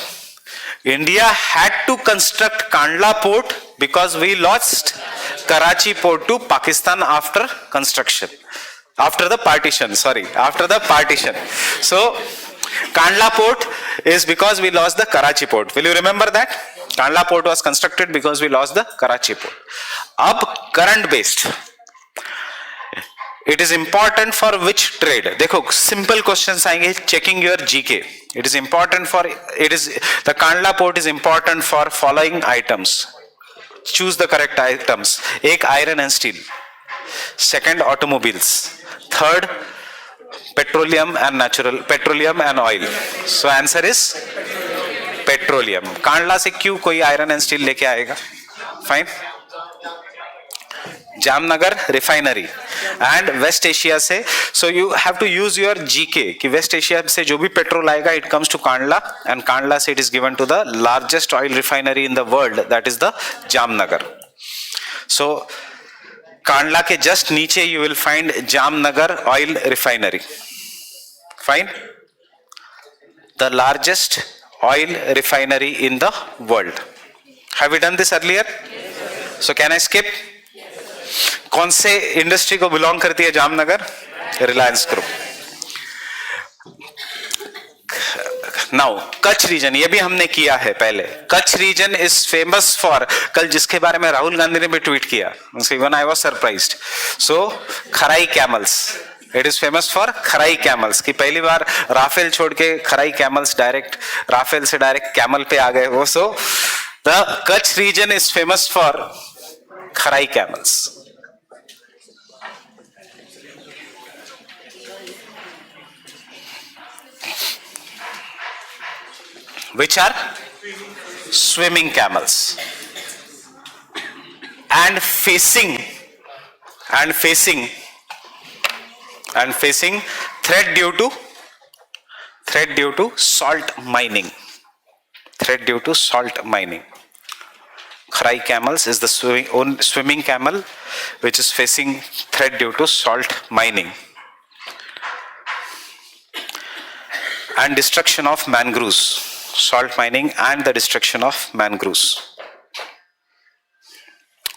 India had to construct Kandla port because we lost Karachi port to Pakistan after construction. After the partition, after the partition. So, Kandla port is because we lost the Karachi port. Will you remember that? Kandla port was constructed because we lost the Karachi port. Ab current based. It is important for which trade? देखो simple questions आएंगे, checking your GK. It is important for, the Kandla port is important for following items. Choose the correct items. एक iron and steel. Second, automobiles. Third, petroleum and oil. So answer is petroleum. Kandla से क्यों कोई iron and steel लेके आएगा? Fine. Jamnagar refinery and West Asia से, so you have to use your GK कि West Asia से जो भी पेट्रोल आएगा it comes to Kandla, and Kandla से it is given to the largest oil refinery in the world, that is the Jamnagar. So Kandla के just नीचे you will find Jamnagar oil refinery. Fine. The largest oil refinery in the world. Have we done this earlier? So can I skip? कौन से industry को belong करती है Jamnagar? Reliance group. Now Kutch region, ये भी हमने किया है पहले. Kutch region is famous for, कल जिसके बारे में राहुल गांधी ने भी ट्वीट किया, even I was surprised. So Kharai camels, it is famous for Kharai camels. कि पहली बार राफेल छोड़ के खराई कैमल्स डायरेक्ट, राफेल से डायरेक्ट कैमल पे आ गए वो. So the Kutch region is famous for Kharai camels. Which are swimming camels, and facing threat due to salt mining. Kharai camels is the swimming camel which is facing threat due to salt mining and destruction of mangroves. Salt mining and the destruction of mangroves.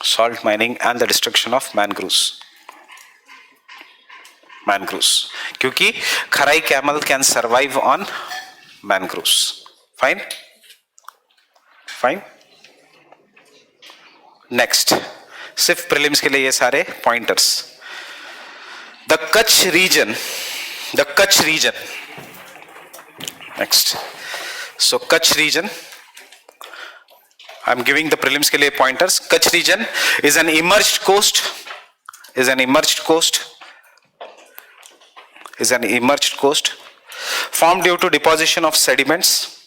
Salt mining and the destruction of mangroves. क्योंकि खराई camel can survive on mangroves. Fine. Next, सिर्फ prelims के लिए ये सारे pointers. The Kutch region. Next. So Kutch region, I'm giving the prelims के लिए pointers. Kutch region is an emerged coast. Formed due to deposition of sediments.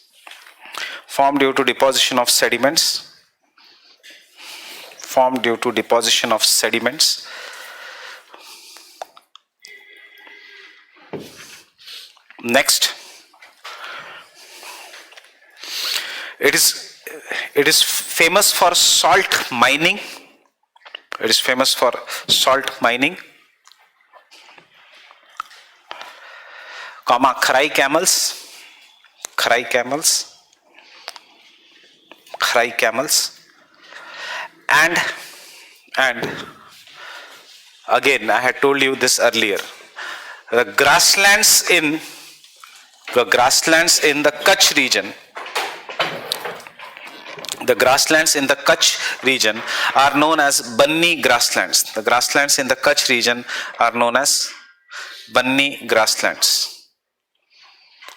Next. It is famous for salt mining. Comma Kharai camels. And again, I had told you this earlier. The grasslands in the Kutch region. The grasslands in the Kutch region are known as Banni grasslands. The grasslands in the Kutch region are known as Banni grasslands.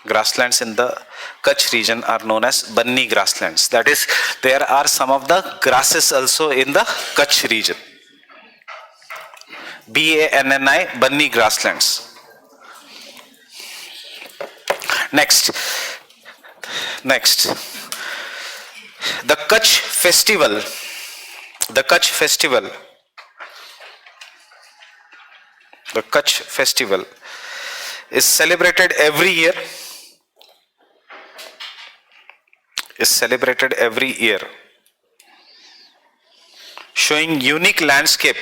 Grasslands in the Kutch region are known as Banni grasslands. That is, there are some of the grasses also in the Kutch region. BANNI, Banni grasslands. Next. The Kutch festival is celebrated every year. Showing unique landscape.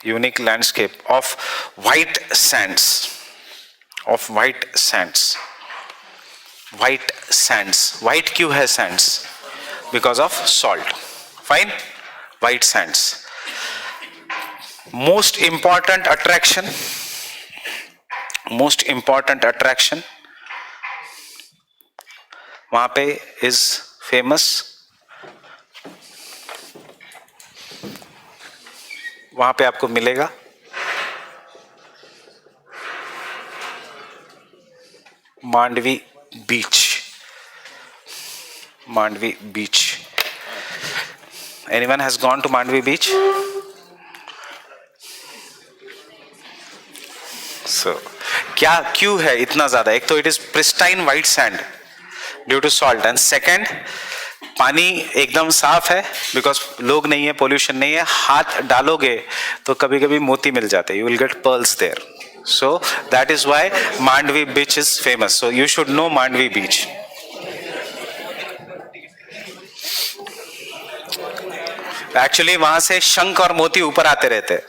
unique landscape of white sands, of white sands. White sands. White क्यों है sands? Because of salt. Fine. White sands. Most important attraction. Most important attraction. वहाँ पे is famous. वहां पे आपको मिलेगा Mandvi beach. Mandvi beach. Anyone has gone to Mandvi beach? So क्या क्यों है इतना ज्यादा? एक तो it is pristine white sand due to salt, and second पानी एकदम साफ है बिकॉज लोग नहीं है, पोल्यूशन नहीं है. हाथ डालोगे तो कभी कभी मोती मिल जाते हैं, you will get pearls there. So that is why Mandvi beach is famous. So you should know Mandvi beach. Actually वहां से शंख और मोती ऊपर आते रहते हैं,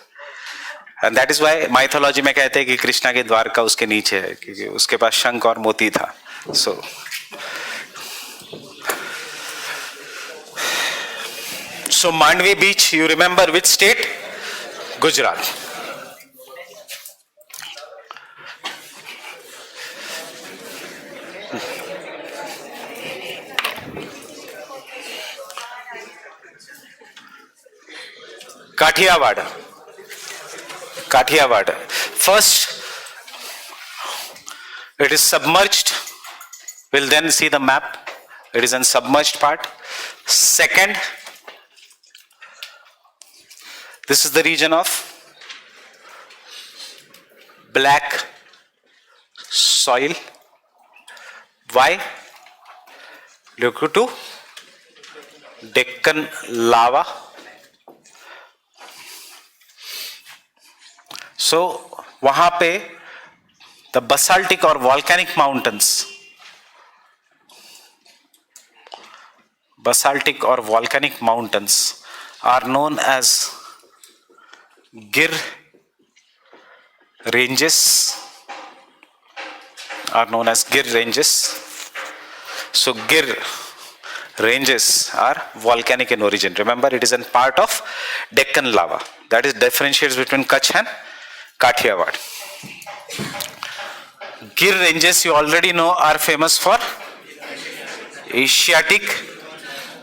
and that is why mythology में कहते हैं कि कृष्णा के द्वारका उसके नीचे है, क्योंकि उसके पास शंख और मोती था. सो So Mandvi beach, you remember which state? Gujarat. Kathiawad. Kathiawad. First, it is submerged. We'll then see the map. It is in submerged part. Second, this is the region of black soil. Why? Due to Deccan lava. So वहां पे the basaltic or volcanic mountains, basaltic or volcanic mountains are known as Gir ranges, are known as Gir ranges. So Gir ranges are volcanic in origin. Remember, it is a part of Deccan lava. That is differentiates between Kutch and Kathiawad. Gir ranges, you already know, are famous for Asiatic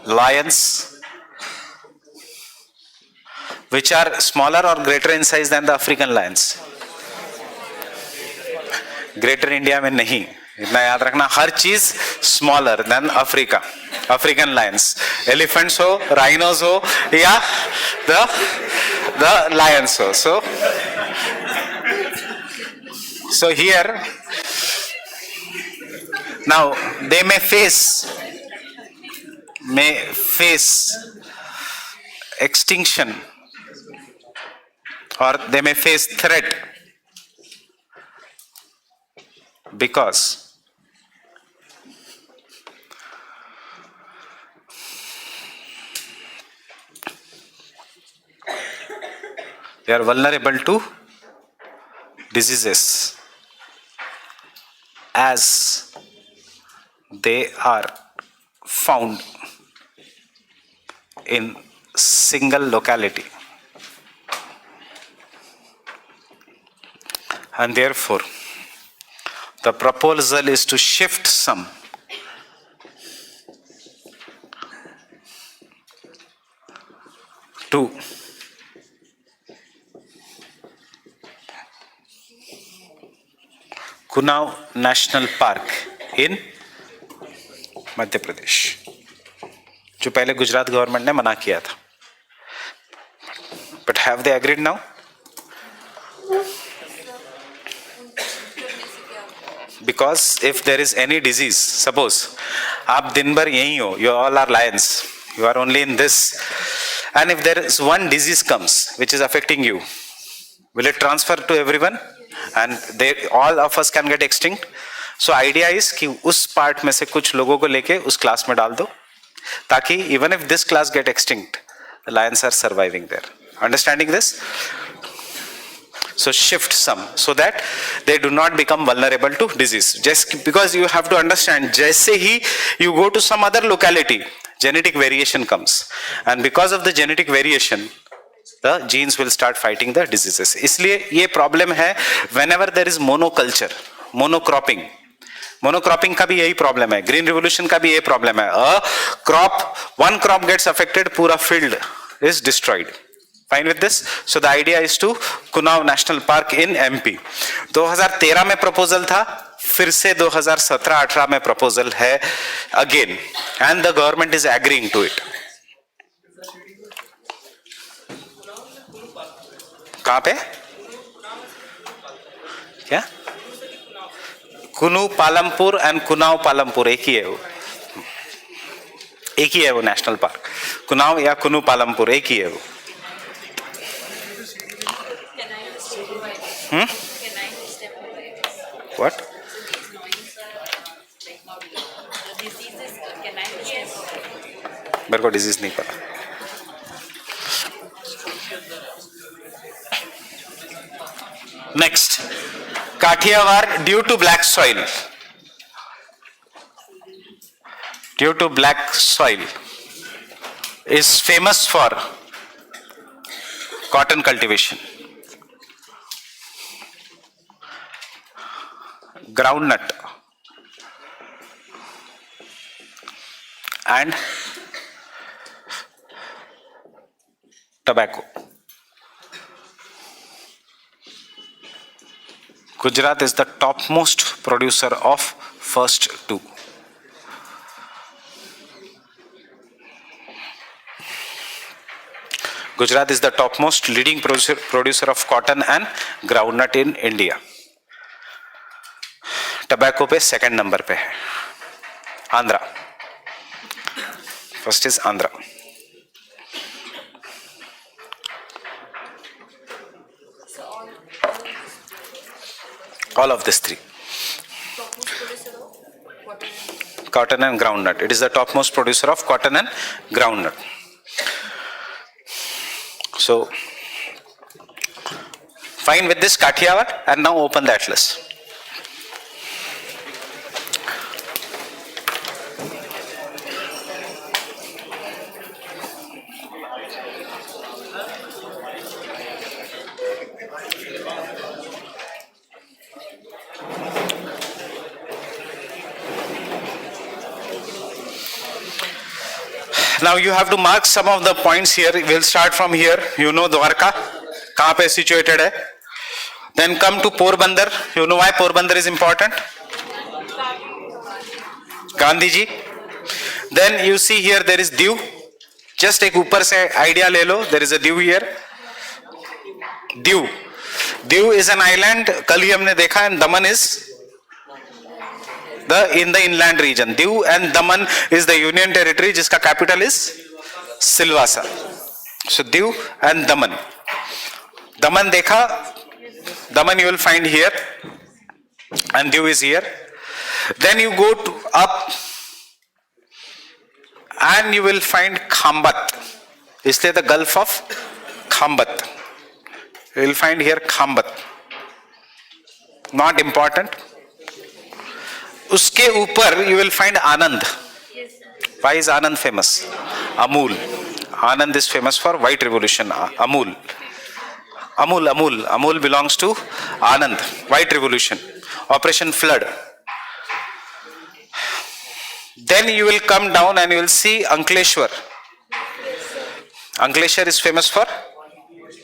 lions, which are smaller or greater in size than the African lions. Greater India में नहीं, इतना याद रखना. हर चीज smaller than Africa. African lions, elephants हो, rhinos हो, या the lions हो. So here now they may face extinction, or they may face threat because they are vulnerable to diseases, as they are found in single locality, and therefore the proposal is to shift some to Kunav National Park in Madhya Pradesh, जो पहले Gujarat government ने मना किया था. But have they agreed now? Because if there is any disease, suppose आप दिन भर यही हो, you all are lions, you are only in this, and if there is one disease comes which is affecting you, will it transfer to everyone and they all of us can get extinct? So idea is कि उस part में से कुछ लोगों को लेके उस class में डाल दो, ताकि even if this class get extinct, the lions are surviving there. Understanding this? So shift some so that they do not become vulnerable to disease. Just because you have to understand, jaise hi you go to some other locality, genetic variation comes, and because of the genetic variation, the genes will start fighting the diseases. इसलिए ये problem है whenever there is monoculture, monocropping. Monocropping का भी यही problem है, green revolution का भी यही प्रॉब्लम है. वन क्रॉप गेट्स अफेक्टेड, पूरा field is destroyed. Fine with this. So the idea is to Kuno national park in MP. 2013 में प्रपोजल था, फिर से 2017-18 में प्रपोजल है again, and the government is agreeing to it. कहां पे? क्या? कुनु पालमपुर एंड कुनाव पालमपुर एक ही है वो, एक ही है वो नेशनल पार्क. कुनाव या कुनु पालमपुर एक ही है वो. व्हाट? मेरे को डिजीज नहीं पता. Next, Kathiawar, due to black soil. Due to black soil is famous for cotton cultivation, groundnut, and tobacco. Gujarat is the topmost producer of first two. Gujarat is the topmost leading producer of cotton and groundnut in India. Tobacco पे second number पे है Andhra. First is Andhra. All of these three. Cotton and groundnut. It is the topmost producer of cotton and groundnut. So, fine with this Kathiawar, and now open the atlas. Now you have to mark some of the points here. We'll start from here. You know Dwarka, कहाँ पे situated है. Then come to Porbandar. You know why Porbandar is important? Gandhi ji. Then you see here there is Diu. Just एक ऊपर से idea ले लो. There is a Diu here. Diu. Diu is an island. कल ही हमने देखा, and Daman is in the inland region. Diu and Daman is the union territory जिसका capital is Silvassa. So Diu and Daman. Daman देखा, Daman you will find here, and Diu is here. Then you go to up, and you will find Khambat. इसलिए the Gulf of Khambat. You will find here Khambat. Not important. उसके ऊपर you will find Anand. Why is Anand famous? Amul. Anand is famous for white revolution. Amul belongs to Anand. White revolution. Operation Flood. Then you will come down and you will see Ankleshwar. Ankleshwar is famous for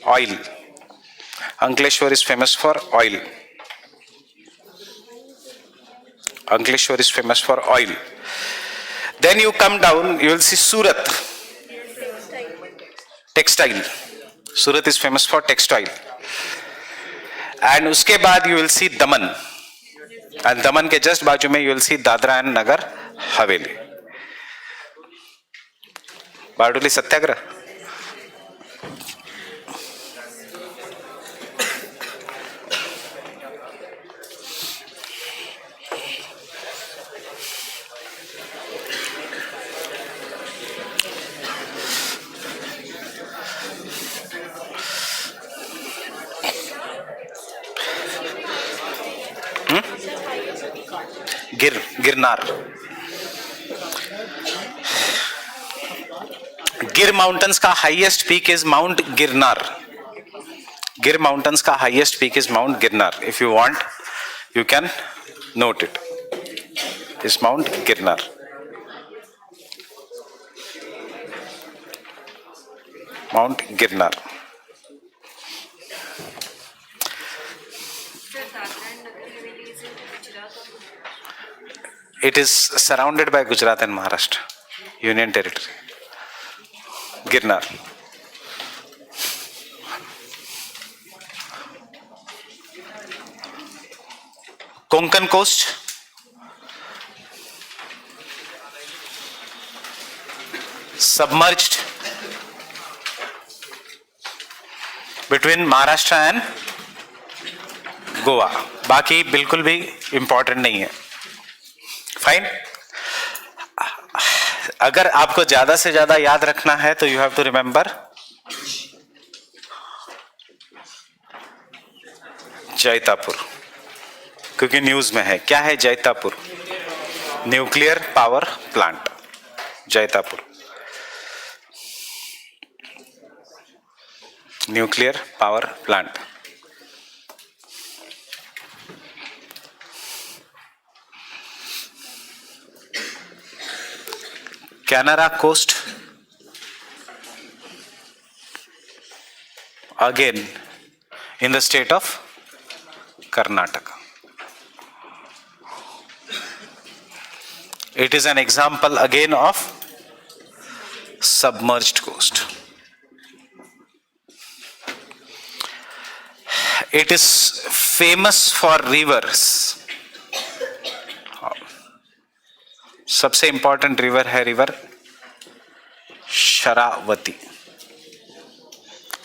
oil. Ankleshwar is famous for oil. Ankleshwar is famous for oil. Then you come down, you will see Surat. Textile. Surat is famous for textile. And उसके बाद you will see Daman. And Daman के just बाजू में you will see Dadra and Nagar Haveli. Bardoli सत्याग्रह. गिरनार। गिर mountains का highest peak is mount Girnar. गिर mountains का highest peak is mount Girnar. If you want you can note it, is mount Girnar. Mount Girnar. It is surrounded by Gujarat and Maharashtra, Union Territory. Girnar. Konkan coast. Submerged between Maharashtra and Goa. बाकी बिल्कुल भी important नहीं है। Fine. अगर आपको ज्यादा से ज्यादा याद रखना है तो you have to remember Jaitapur, क्योंकि न्यूज में है। क्या है Jaitapur? Nuclear power plant, Jaitapur nuclear power plant. Canara coast, again in the state of Karnataka. It is an example again of submerged coast. It is famous for rivers. सबसे important river है river Sharavati,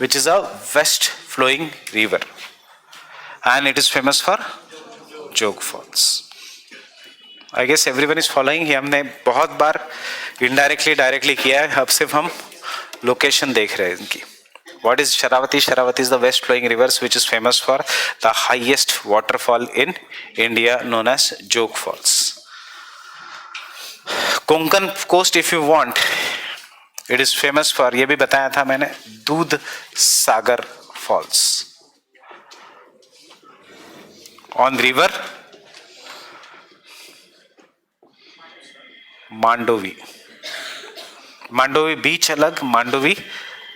which is a west flowing river, and it is famous for Jog falls. I guess everyone is following. हमने बहुत बार indirectly directly किया है, अब सिर्फ हम location देख रहे हैं इनकी। What is Sharavati? Sharavati is the west flowing rivers which is famous for the highest waterfall in India known as Jog falls. Konkan coast if you want, it is famous for, ये भी बताया था मैंने, Dudhsagar falls on river Mandovi. Mandovi beach अलग, Mandovi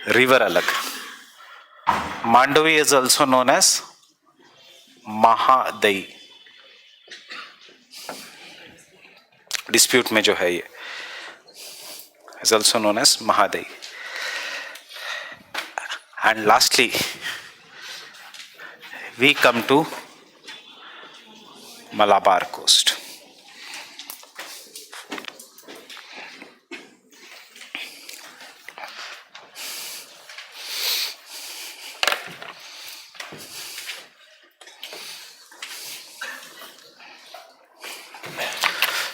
river अलग। Mandovi is also known as Mahadayi. Dispute में जो है ये is also known as Mahadai. And lastly we come to Malabar coast.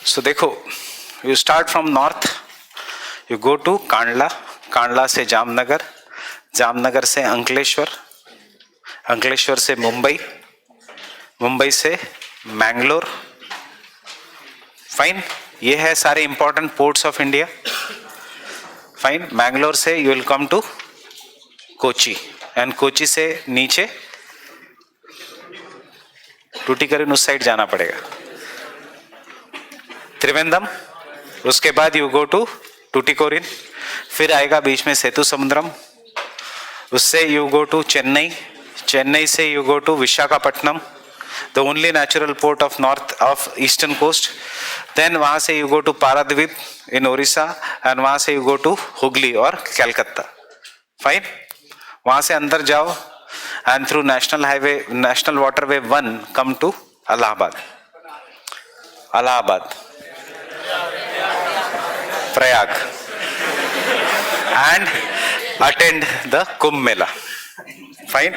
So देखो, you start from north, you go to Kandla, Kandla से जामनगर, जामनगर से अंकलेश्वर, अंकलेश्वर से मुंबई, मुंबई से मैंगलोर। फाइन, ये है सारे important ports of India. Fine, Mangalore से you will come to Kochi, and Kochi से नीचे टूटीकरिन उस साइड जाना पड़ेगा, त्रिवेंद्रम, उसके बाद यू गो टू टूटीकोरिन, फिर आएगा बीच में सेतु समुद्रम, उससे you go to Chennai, Chennai से you go to Visakhapatnam, the only natural port of north of eastern coast. Then वहां से you go to Paradip in Odisha, and वहां से यू गो टू हुगली और कलकत्ता। फाइन, वहां से अंदर जाओ and through national highway, national waterway 1 come to Allahabad, Allahabad, Prayag, and attend the Kumbh Mela. Fine.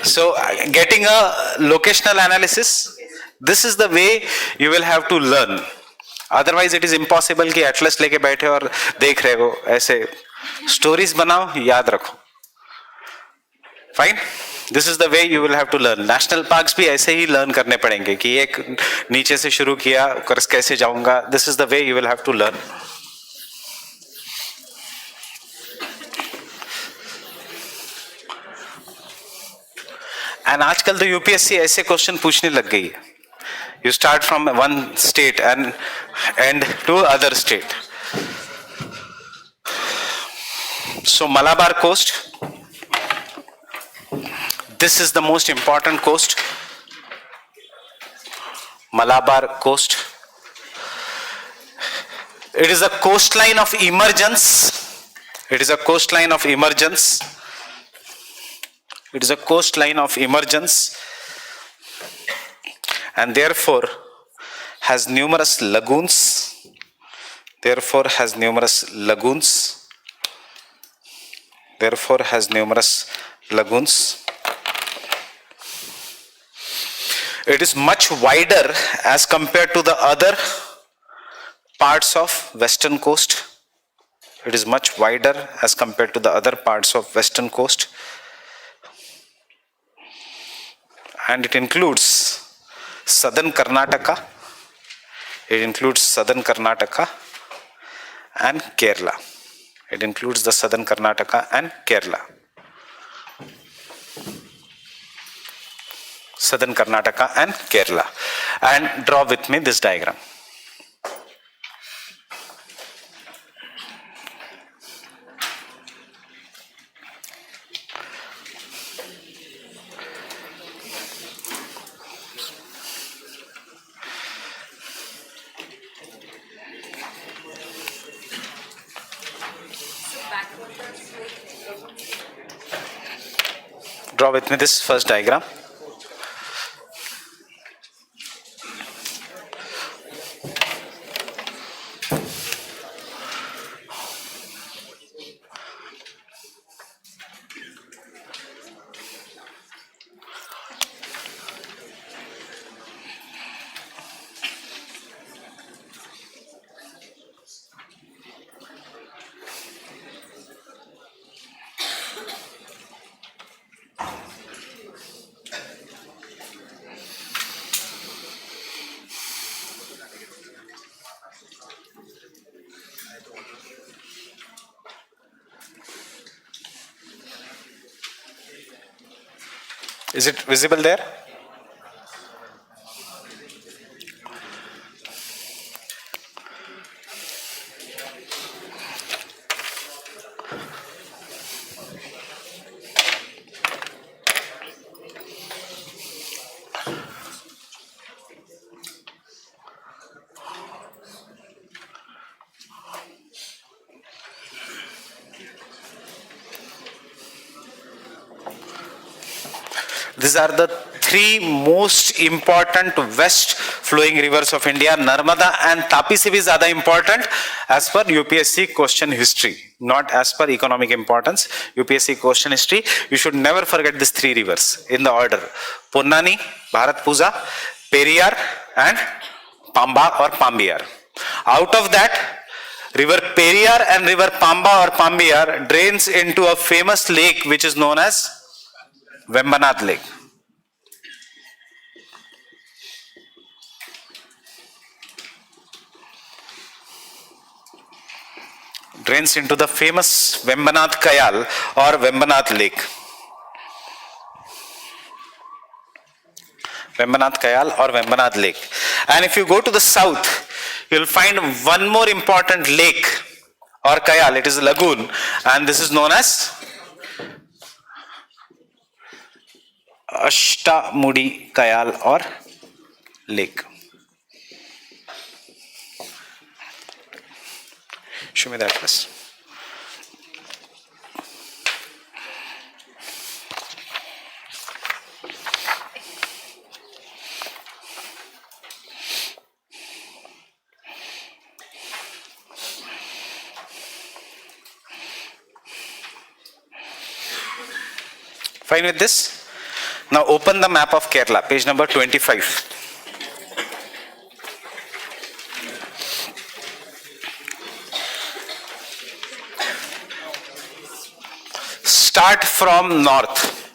So getting a locational analysis, this is the way you will have to learn. Otherwise it is impossible कि Atlas लेके बैठे और देख रहे हो। ऐसे stories बनाओ, याद रखो। Fine, This is the way you will have to learn. National parks भी ऐसे ही learn करने पड़ेंगे कि एक नीचे से शुरू किया कर कैसे जाऊंगा. This is the way you will have to learn. And आजकल तो यूपीएससी ऐसे क्वेश्चन पूछने लग गई है. You start from one state and end to other state. So Malabar coast, this is the most important coast. Malabar coast. It is a coastline of emergence. It is a coastline of emergence. It is a coastline of emergence, and therefore has numerous lagoons. Therefore has numerous lagoons. Therefore has numerous lagoons. It is much wider as compared to the other parts of western coast. It is much wider as compared to the other parts of western coast. And it includes southern Karnataka. It includes southern Karnataka and Kerala. It includes the southern Karnataka and Kerala. Southern Karnataka and Kerala. And draw with me this diagram. Draw with me this first diagram. Is it visible there? These are the three most important west flowing rivers of India. Narmada and Tapi se bhi zyada important as per UPSC question history, not as per economic importance. UPSC question history, you should never forget these three rivers in the order: Ponnani, Bharatpuzha, Periyar and Pamba or Pambiyar. Out of that, river Periyar and river Pamba or Pambiyar drains into a famous lake which is known as Vembanad Lake. Drains into the famous Vembanad Kayal or Vembanad Lake. Vembanad Kayal or Vembanad Lake. And if you go to the south, you will find one more important lake or Kayal. It is a lagoon, and this is known as Ashtamudi Kayal or lake. Show me that first. Fine with this? Now open the map of Kerala, page number 25. Start from north.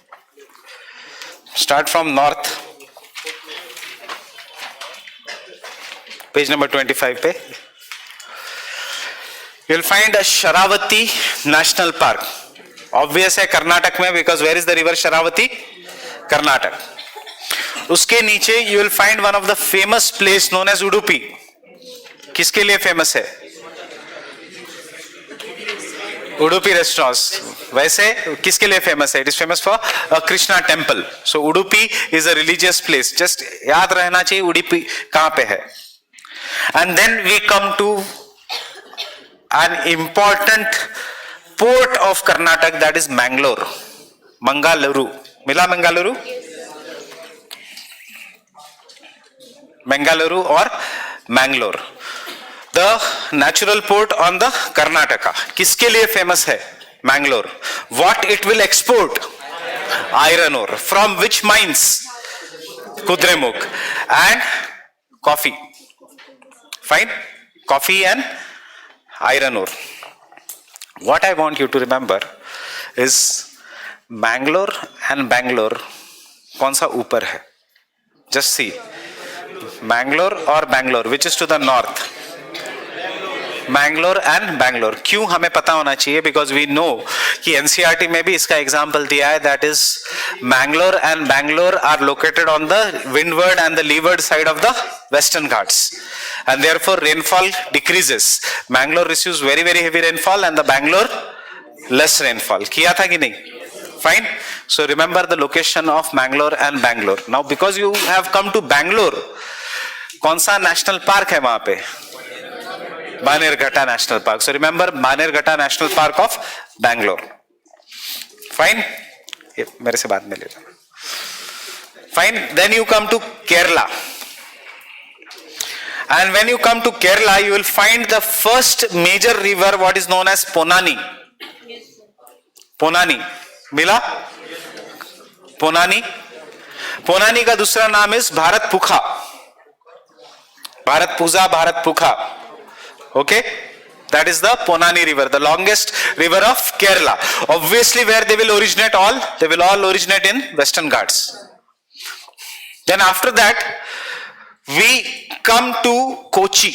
Start from north. Page number 25 पे. You'll find a Sharavati National Park. Obvious है कर्नाटक में, because where is the river Sharavati? Karnataka. उसके नीचे you will find one of the famous place known as Udupi. किसके लिए famous है? Udupi restaurants. वैसे किसके लिए फेमस है? It is famous for Krishna temple. So Udupi is a religious place. Just याद रहना चाहिए उडुपी कहां पे है. And then we come to an important port of Karnataka, that is Mangalore. Mangaluru. मिला मंगालुरु? मंगालुरु और Mangalore. The natural port on the Karnataka. किसके लिए फेमस है Mangalore? What it will export? Iron ore. From which mines? Kudremukh. And coffee. Fine. Coffee and iron ore. What I want you to remember is Mangalore and Bangalore कौन सा ऊपर है? Just see. Mangalore और Bangalore, which is to the north? Mangalore and Bangalore. क्यों हमें पता होना चाहिए? बिकॉज वी नो कि एनसीईआरटी में भी इसका एग्जाम्पल दिया है, that is Mangalore and Bangalore are located on the windward and the leeward side of the western Ghats, and therefore rainfall decreases. Mangalore receives very very heavy rainfall and the Bangalore less rainfall. किया था कि नहीं? Fine. So remember the location of Mangalore and Bangalore. Now because you have come to Bangalore, कौन सा national park है वहां पे? Bannerghatta National Park. So remember Bannerghatta National Park of Bangalore. Fine. मेरे से बाद में ले लो. Fine. Then you come to Kerala, and when you come to Kerala you will find the first major river what is known as Ponnani. Ponnani. मिला? पोनानी. पोनानी का दूसरा नाम is Bharathappuzha. Bharathappuzha, Bharathappuzha. Okay, that is the Ponani river, the longest river of Kerala. Obviously, where they will originate all? They will all originate in Western Ghats. Then after that, we come to Kochi,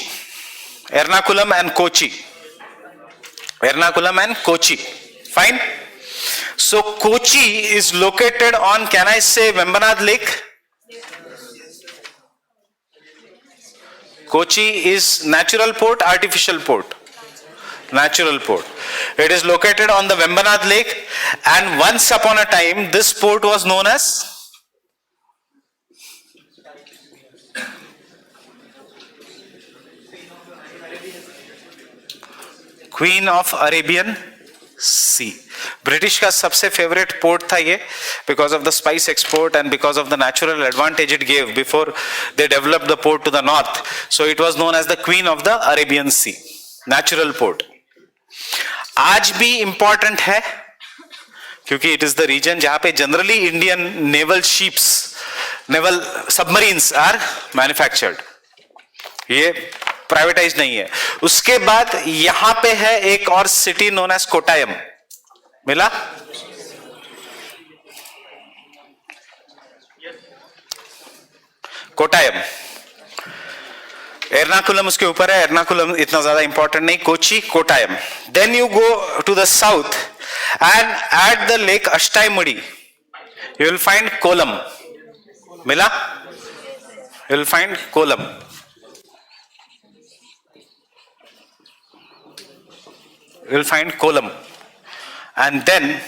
Ernakulam and Kochi. Ernakulam and Kochi. Fine. So Kochi is located on, can I say, Vembanad Lake? Kochi is natural port, artificial port? Natural port. It is located on the Vembanad Lake, and once upon a time this port was known as Queen of Arabian Sea. British का सबसे favourite port था ये, because of the spice export and because of the natural advantage it gave before they developed the port to the north. So it was known as the queen of the Arabian sea. Natural port आज भी important है, क्योंकि it is the region जहां पे generally Indian naval ships, naval submarines are manufactured. ये privatize नहीं है. उसके बाद यहां पे है एक और सिटी नोन एज कोटायम. मिला? कोटायम. एर्नाकुलम उसके ऊपर है. एर्नाकुलम इतना ज्यादा इंपॉर्टेंट नहीं. Kochi, Kottayam. Then you go to the south and at the lake Ashtamudi you will find Kollam. मिला? You will find Kollam. You will find Kolam, and then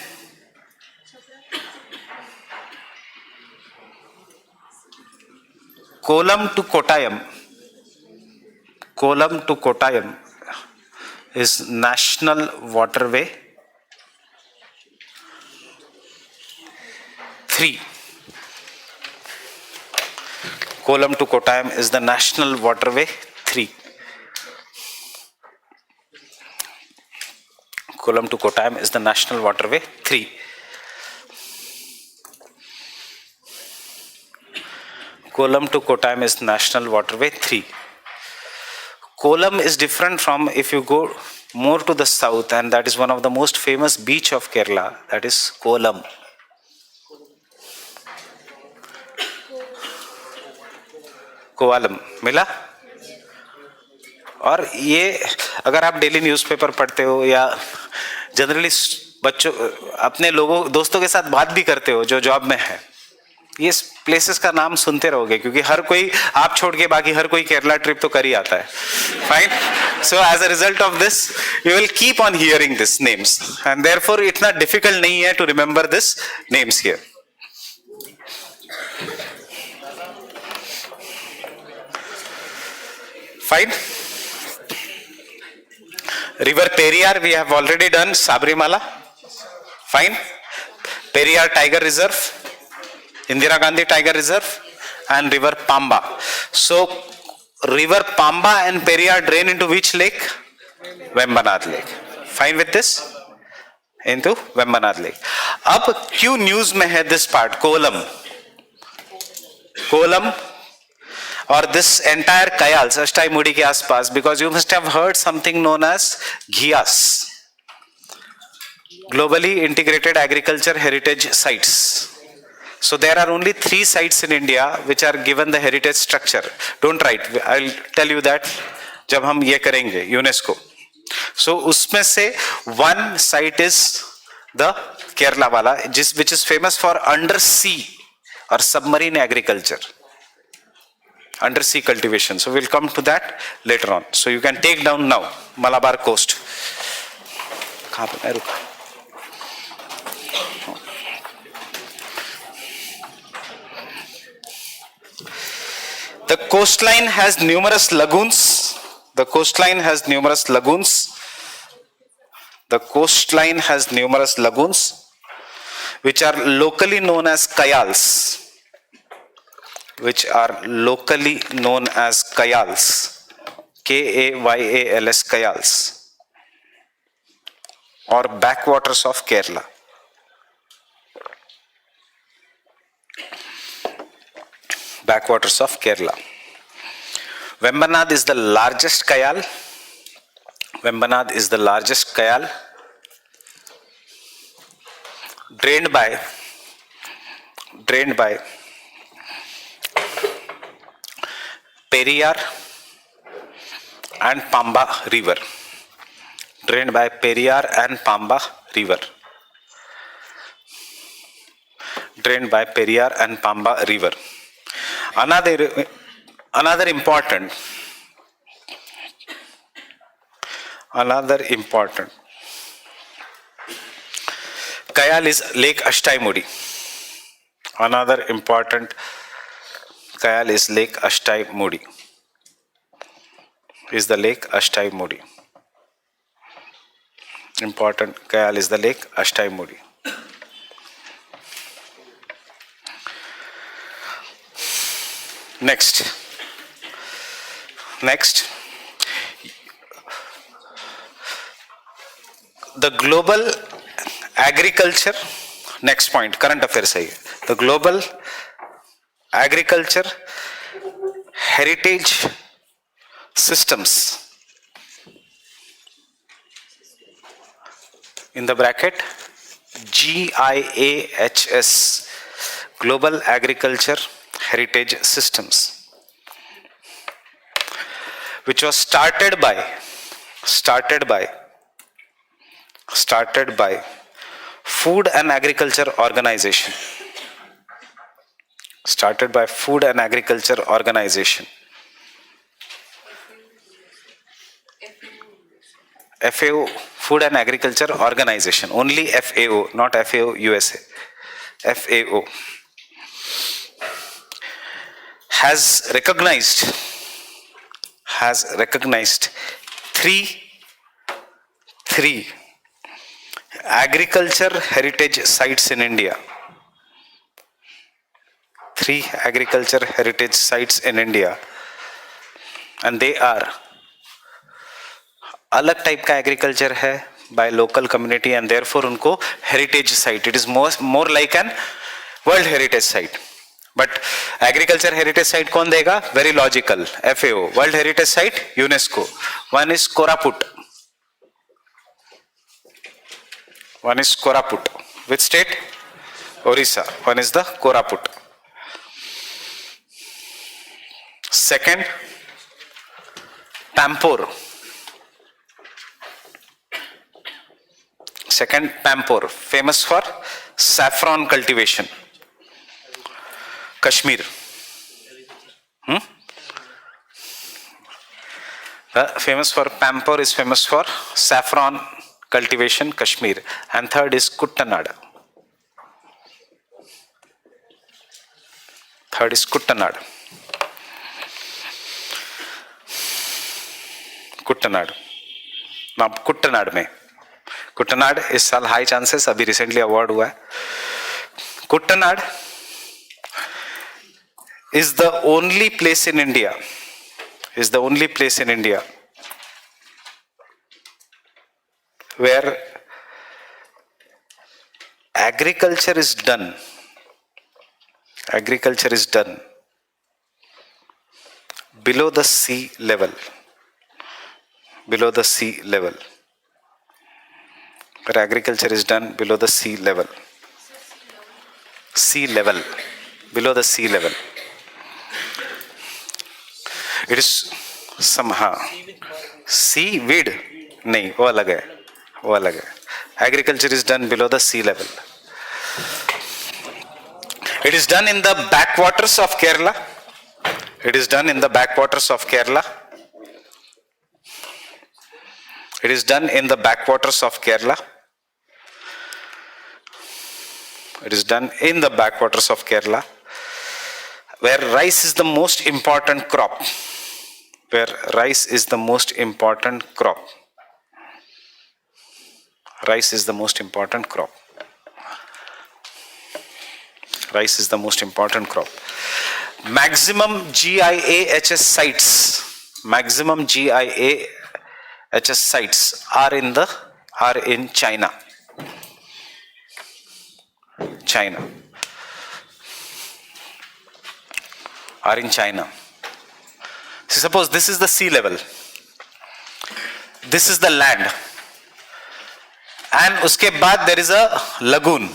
Kolam to Kottayam. Kolam to Kottayam is National Waterway 3. Kolam to Kottayam is the National Waterway 3. Kolam to Kottayam is the National Waterway 3. Kolam to Kottayam is National Waterway 3. Kolam is different from if you go more to the south, and that is one of the most famous beach of Kerala, that is Kolam. Kovalam मिला। और ये अगर आप daily newspaper पढ़ते हो या generally बच्चों अपने लोगों दोस्तों के साथ बात भी करते हो जो जॉब में है, ये प्लेसेस का नाम सुनते रहोगे, क्योंकि हर कोई आप छोड़ के बाकी हर कोई केरला ट्रिप तो कर ही आता है। Fine, so as a result of this you will keep on hearing this names and therefore इतना डिफिकल्ट नहीं है to remember this names here. Fine, river Periyar we have already done, Sabrimala, fine, Periyar Tiger Reserve, Indira Gandhi Tiger Reserve, and river Pamba. So river Pamba and Periyar drain into which lake? Vembanad Lake. Fine with this? Into Vembanad Lake. अब क्यों news में है this part kolam, kolam और this entire kayals Ashtamudi के आसपास, because you must have heard something known as GIAHS, globally integrated agriculture heritage sites. So there are only 3 sites in India which are given the heritage structure. Don't write, I'll tell you that जब हम ये करेंगे UNESCO. So उसमें से one site is the Kerala वाला, which is famous for undersea or submarine agriculture, undersea cultivation. So we'll come to that later on. So you can take down now Malabar coast. कहाँ पे मैं रुका? The coastline has numerous lagoons. The coastline has numerous lagoons. The coastline has numerous lagoons, which are locally known as kayals. Which are locally known as kayals. K-A-Y-A-L-S, kayals. Or backwaters of Kerala. Backwaters of Kerala. Vembanad is the largest kayal. Vembanad is the largest kayal, drained by Periyar and Pamba river. Drained by Periyar and Pamba river. Drained by Periyar and Pamba river. Another important kayal is Lake Ashtaimudi. Another important kayal is Lake Ashtaimudi. Is the Lake Ashtaimudi. Important kayal is the Lake Ashtaimudi. Next, the global agriculture, next point, current affairs है, the global agriculture heritage systems, in the bracket GIAHS, global agriculture heritage systems, which was started by Food and Agriculture Organization. Started by Food and Agriculture Organization. FAO, Food and Agriculture Organization. Only FAO, not FAO USA. FAO has recognized three agriculture heritage sites in India. 3 agriculture heritage sites in India, and they are अलग type का agriculture है by local community and therefore उनको heritage site. It is more like an world heritage site. But agriculture heritage site कौन देगा? Very logical. FAO. World heritage site UNESCO. One is Koraput. Which state? Orissa. One is the Koraput. Second, Pampore. Second, Pampore, famous for saffron cultivation. Kashmir. Famous for Pampore is famous for saffron cultivation, Kashmir. And third is Kuttanad. Third is Kuttanad. Kuttanad. Now Kuttanad में कुट्टनाड इस साल high chances, अभी recently award हुआ है. Kuttanad is the only place in India, is the only place in India where agriculture is done below the sea level, below the sea level, where agriculture is done below the sea level, below the sea level. It is somehow seaweed, नहीं वो अलग है, वो अलग है. Agriculture is done below the sea level. It is done in the backwaters of Kerala. It is done in the backwaters of Kerala. It is done in the backwaters of Kerala. It is done in the backwaters of Kerala, where rice is the most important crop. Where rice is the most important crop. Rice is the most important crop. Rice is the most important crop. Maximum GIA-HS sites. Maximum GIA-HS sites are in China. China. Are in China. So suppose this is the sea level. This is the land. And uske baad there is a lagoon.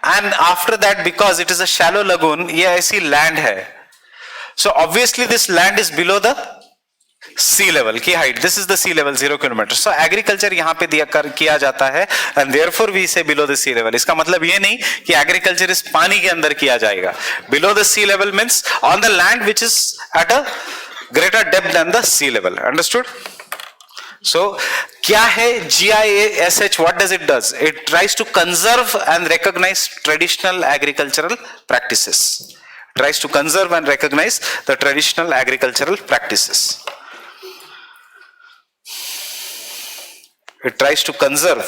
And after that, because it is a shallow lagoon, ये ऐसी land है. So obviously this land is below the sea level की height. This is the sea level 0 kilometer. So agriculture यहाँ पे किया जाता है, and therefore we say below the sea level. इसका मतलब ये नहीं कि agriculture इस पानी के अंदर किया जाएगा. Below the sea level means on the land which is at a greater depth than the sea level. Understood? So क्या है GIA-SH? What does it does? It tries to conserve and recognize traditional agricultural practices. Tries to conserve and recognize the traditional agricultural practices. It tries to conserve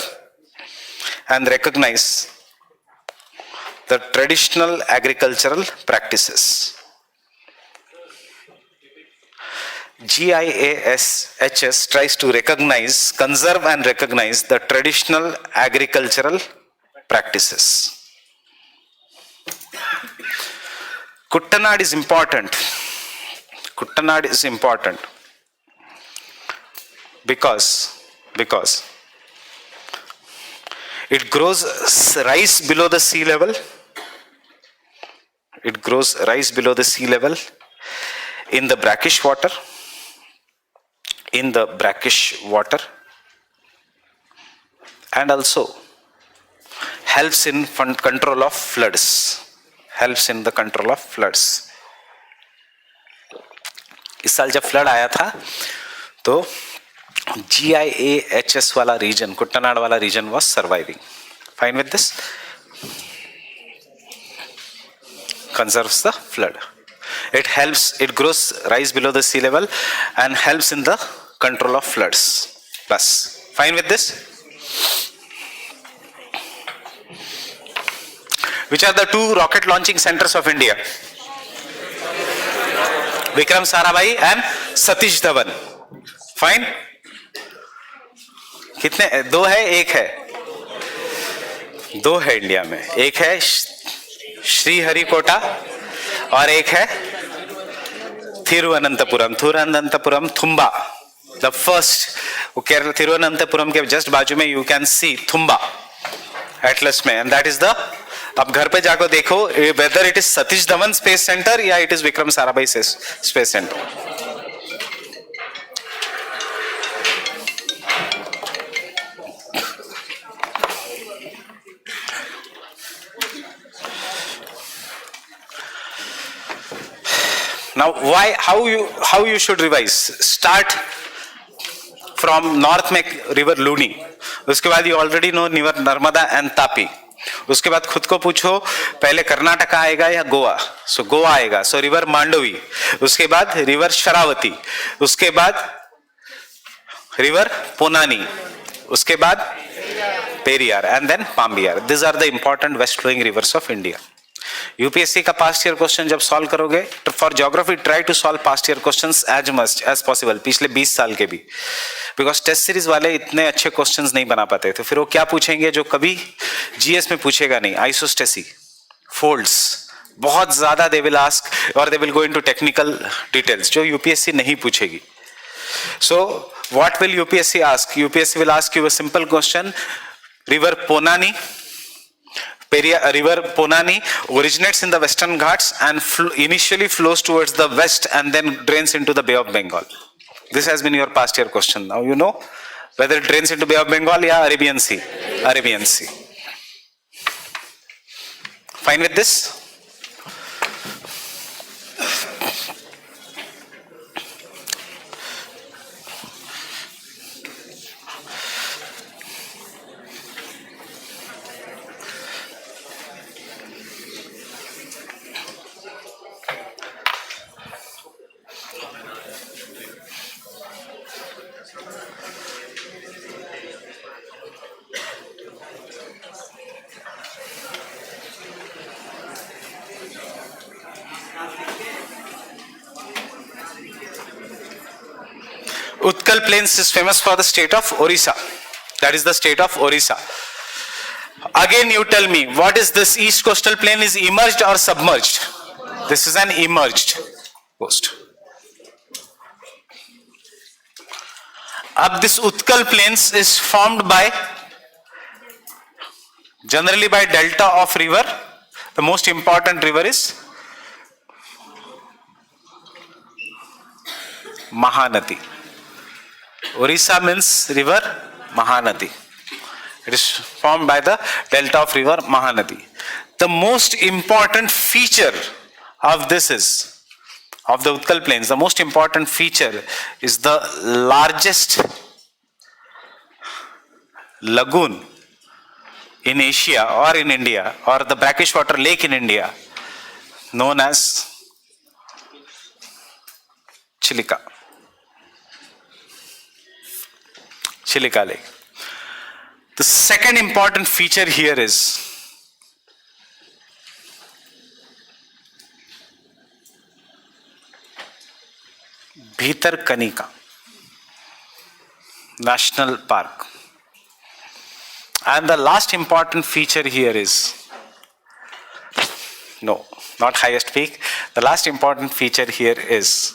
and recognize the traditional agricultural practices. GIA-HS tries to recognize, conserve and recognize the traditional agricultural practices. Kuttanad is important. Kuttanad is important because it grows rice below the sea level. It grows rice below the sea level in the brackish water. In the brackish water, and also helps in control of floods. Helps in the control of floods. इस साल जब flood आया था तो GIA-HS वाला reason, Kuttanad वाला reason was surviving. Fine with this? Conserves the flood. It helps, it grows rice below the sea level and helps in the control of floods. Plus, fine with this? Which are the two rocket launching centers of India? Vikram Sarabhai and Satish Dhawan. Fine? कितने? दो है, एक है? दो है India में. एक है श्रीहरिकोटा और एक है Thiruvananthapuram Thumba. The first, Kerala Thiruvananthapuram के just बाजू में you can see Thumba Atlas में, and that is the अब घर पे जाकर देखो whether it is Satish Dhawan space centre या it is Vikram Sarabhai space centre. Now, how you should revise? Start from north में river लूनी, उसके बाद you already know river Narmada and Tapi. उसके बाद खुद को पूछो पहले कर्नाटका आएगा या गोवा. सो गोवा आएगा, सो रिवर मांडवी. उसके बाद रिवर शरावती, उसके बाद रिवर पोनानी, उसके बाद Periyar and then Pambiyar. This are the important west flowing rivers of India. UPSC का पास्ट ईयर क्वेश्चन जब सॉल्व करोगे, for geography try to solve past year questions as much as possible, पिछले 20 साल के भी, बिकॉज टेस्ट सीरीज वाले इतने अच्छे क्वेश्चंस नहीं बना पाते. तो फिर वो क्या पूछेंगे जो कभी जीएस में पूछेगा नहीं? आइसोस्टेसी, फोल्ड्स, बहुत ज्यादा दे विल आस्क और they will go into technical details जो यूपीएससी नहीं पूछेगी. So what will UPSC ask? UPSC will ask you a simple question. River Ponnani, river Ponani originates in the Western Ghats and initially flows towards the west and then drains into the Bay of Bengal. This has been your past year question. Now you know whether it drains into Bay of Bengal or Arabian Sea. Arabian Sea. Fine with this? Utkal Plains is famous for the state of Orissa. That is the state of Orissa. Again you tell me, what is this east coastal plain? Is emerged or submerged? This is an emerged coast. Ab this Utkal Plains is formed by, generally by delta of river. The most important river is Mahanadi. Orissa means river Mahanadi. It is formed by the delta of river Mahanadi. The most important feature of this is, of the Utkal Plains, the most important feature is the largest lagoon in Asia or in India, or the brackish water lake in India, known as Chilika. Chilika Lake. The second important feature here is Bhitarkanika National Park. And the last important feature here is, no, not highest peak. The last important feature here is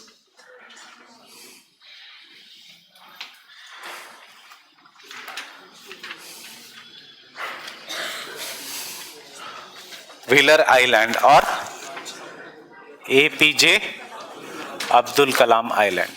Wheeler Island or APJ Abdul Kalam Island.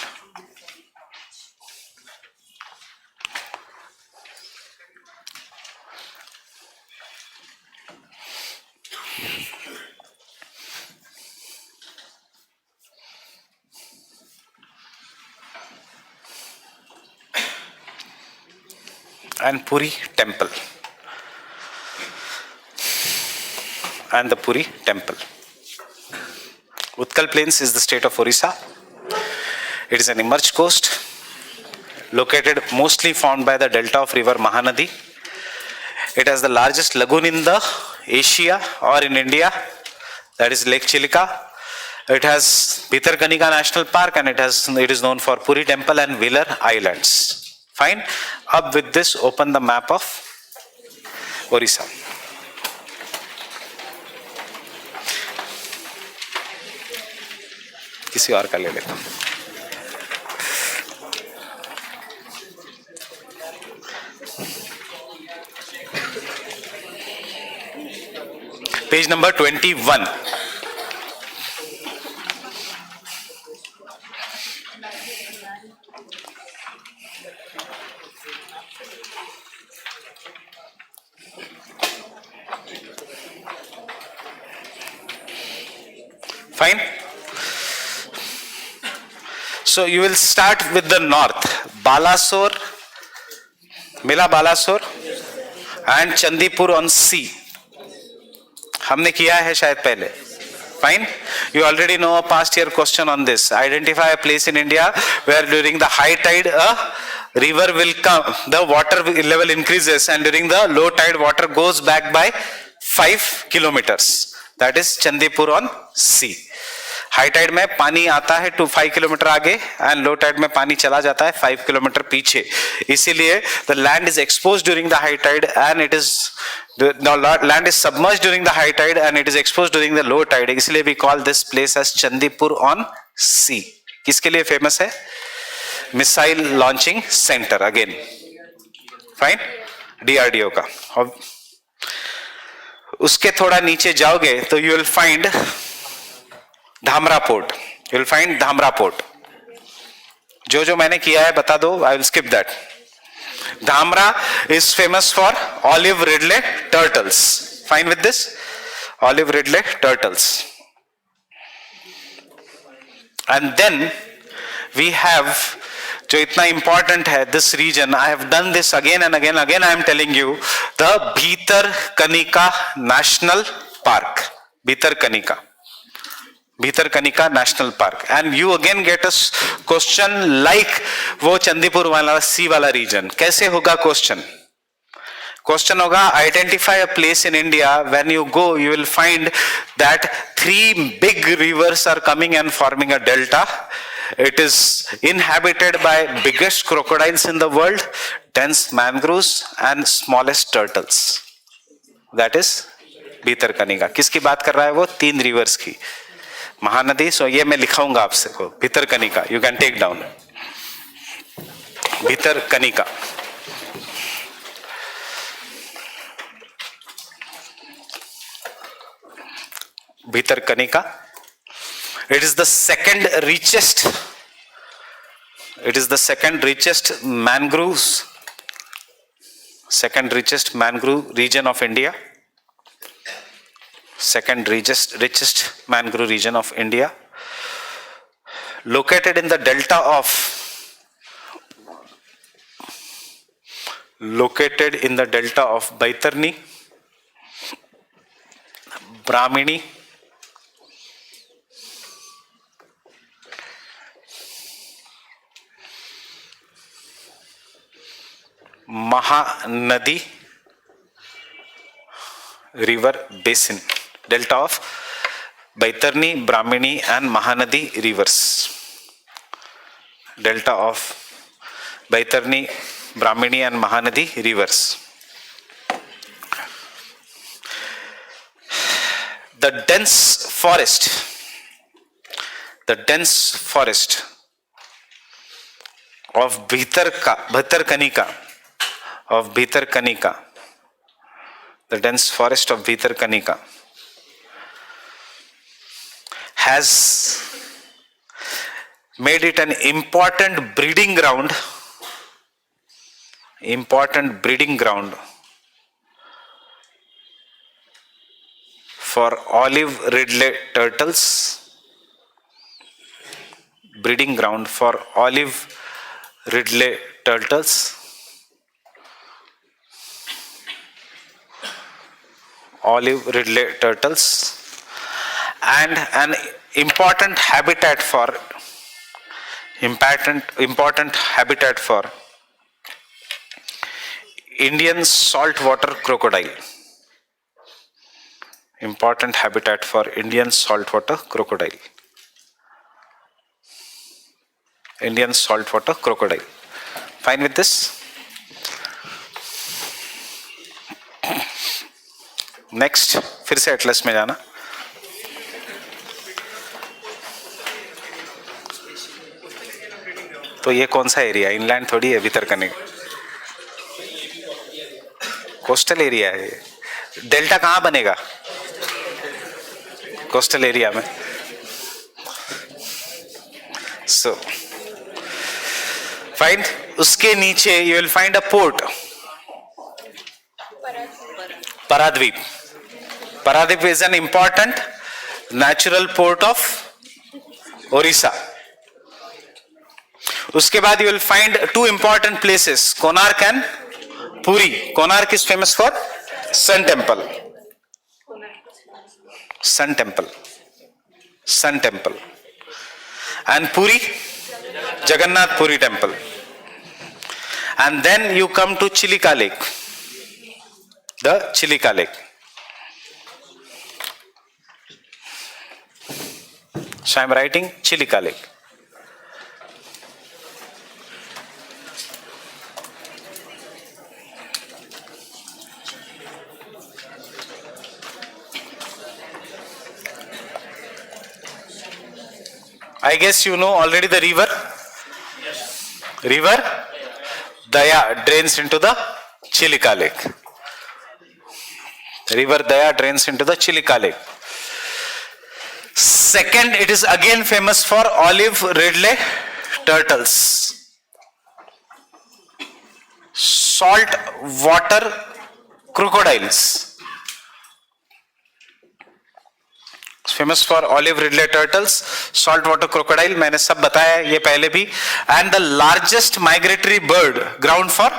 And Puri Temple. And the Puri Temple. Utkal Plains is the state of Orissa. It is an emerged coast, located mostly formed by the delta of river Mahanadi. It has the largest lagoon in the Asia or in India, that is Lake Chilika. It has Bhitarkanika National Park, and it is known for Puri Temple and Wheeler Islands. Fine. Up with this, open the map of Orissa. किसी और का ले लेता हूं. Page number 21. Fine. So you will start with the north. Balasore, मिला Balasore and Chandipur on sea. हमने किया है शायद पहले. Fine. You already know a past year question on this. Identify a place in India where during the high tide a river will come, the water level increases, and during the low tide water goes back by 5 kilometers. That is Chandipur on sea. High tide में पानी आता है 5 kilometre आगे and low tide में पानी चला जाता है 5 किलोमीटर पीछे. इसीलिए the land is expose during the high tide and it is land is submerged during the high tide and it is expose during the low tide. इसलिए we call this place as Chandipur on sea. किसके लिए famous है? Missile launching centre. Again fine, DRDO का. और उसके थोड़ा नीचे जाओगे तो you will find Dhamra port. You will find Dhamra port. जो मैंने किया है बता दो, I will skip that. Dhamra is famous for olive ridley turtles. Fine with this, olive ridley turtles. And then we have, जो इतना इंपॉर्टेंट है this region, I have done this again and again I am telling you, the Bhitarkanika national park. Bhitarkanika national park. And you again get a question like वो चंदीपुर वाला sea वाला region. कैसे होगा question? Question होगा identify a place in India when you go you will find that 3 big rivers are coming and forming a delta. It is inhabited by biggest crocodiles in the world, dense mangroves and smallest turtles. That is Bhitarkanika. किसकी बात कर रहा है वो? 3 reverse की. महानदी. सो ये मैं लिखाऊंगा आपसे को, Bhitarkanika. You can take down Bhitarkanika. Bhitarkanika. It is the second richest mangrove region of India. Richest mangrove region of India. Located in the delta of Baitarni, Brahmini, Mahanadi river basin. Delta of Baitarni, Brahmini and Mahanadi rivers. Delta of Baitarni, Brahmini and Mahanadi rivers. The dense forest of Bhitarkanika. The dense forest of Bhitarkanika has made it an important breeding ground for olive ridley turtles. Breeding ground for olive ridley turtles. Olive ridley turtles and an important habitat for Indian saltwater crocodile. Important habitat for Indian saltwater crocodile. Indian saltwater crocodile. Fine with this? Next फिर से Atlas में जाना. तो ये कौन सा area? Inland थोड़ी है भीतरकनिका. कोस्टल एरिया है. डेल्टा कहाँ बनेगा? कोस्टल एरिया में. So find उसके नीचे you will find a port. Paradweep. Paradweep is an important natural port of Orissa. उसके बाद you will find two important places, Konark and Puri. Konark is famous for Sun Temple. Sun Temple. Sun Temple. And Puri, Jagannath Puri Temple. And then you come to Chilika Lake. The Chilika Lake. So I am writing Chilika Lake. I guess you know already the river. Yes. River Daya drains into the Chilika Lake. River Daya drains into the Chilika Lake. Second, it is again famous for olive ridley turtles. Salt water crocodiles. Famous for olive ridley turtles, saltwater crocodile, मैंने सब बताया ये पहले भी. And the largest migratory bird, ground for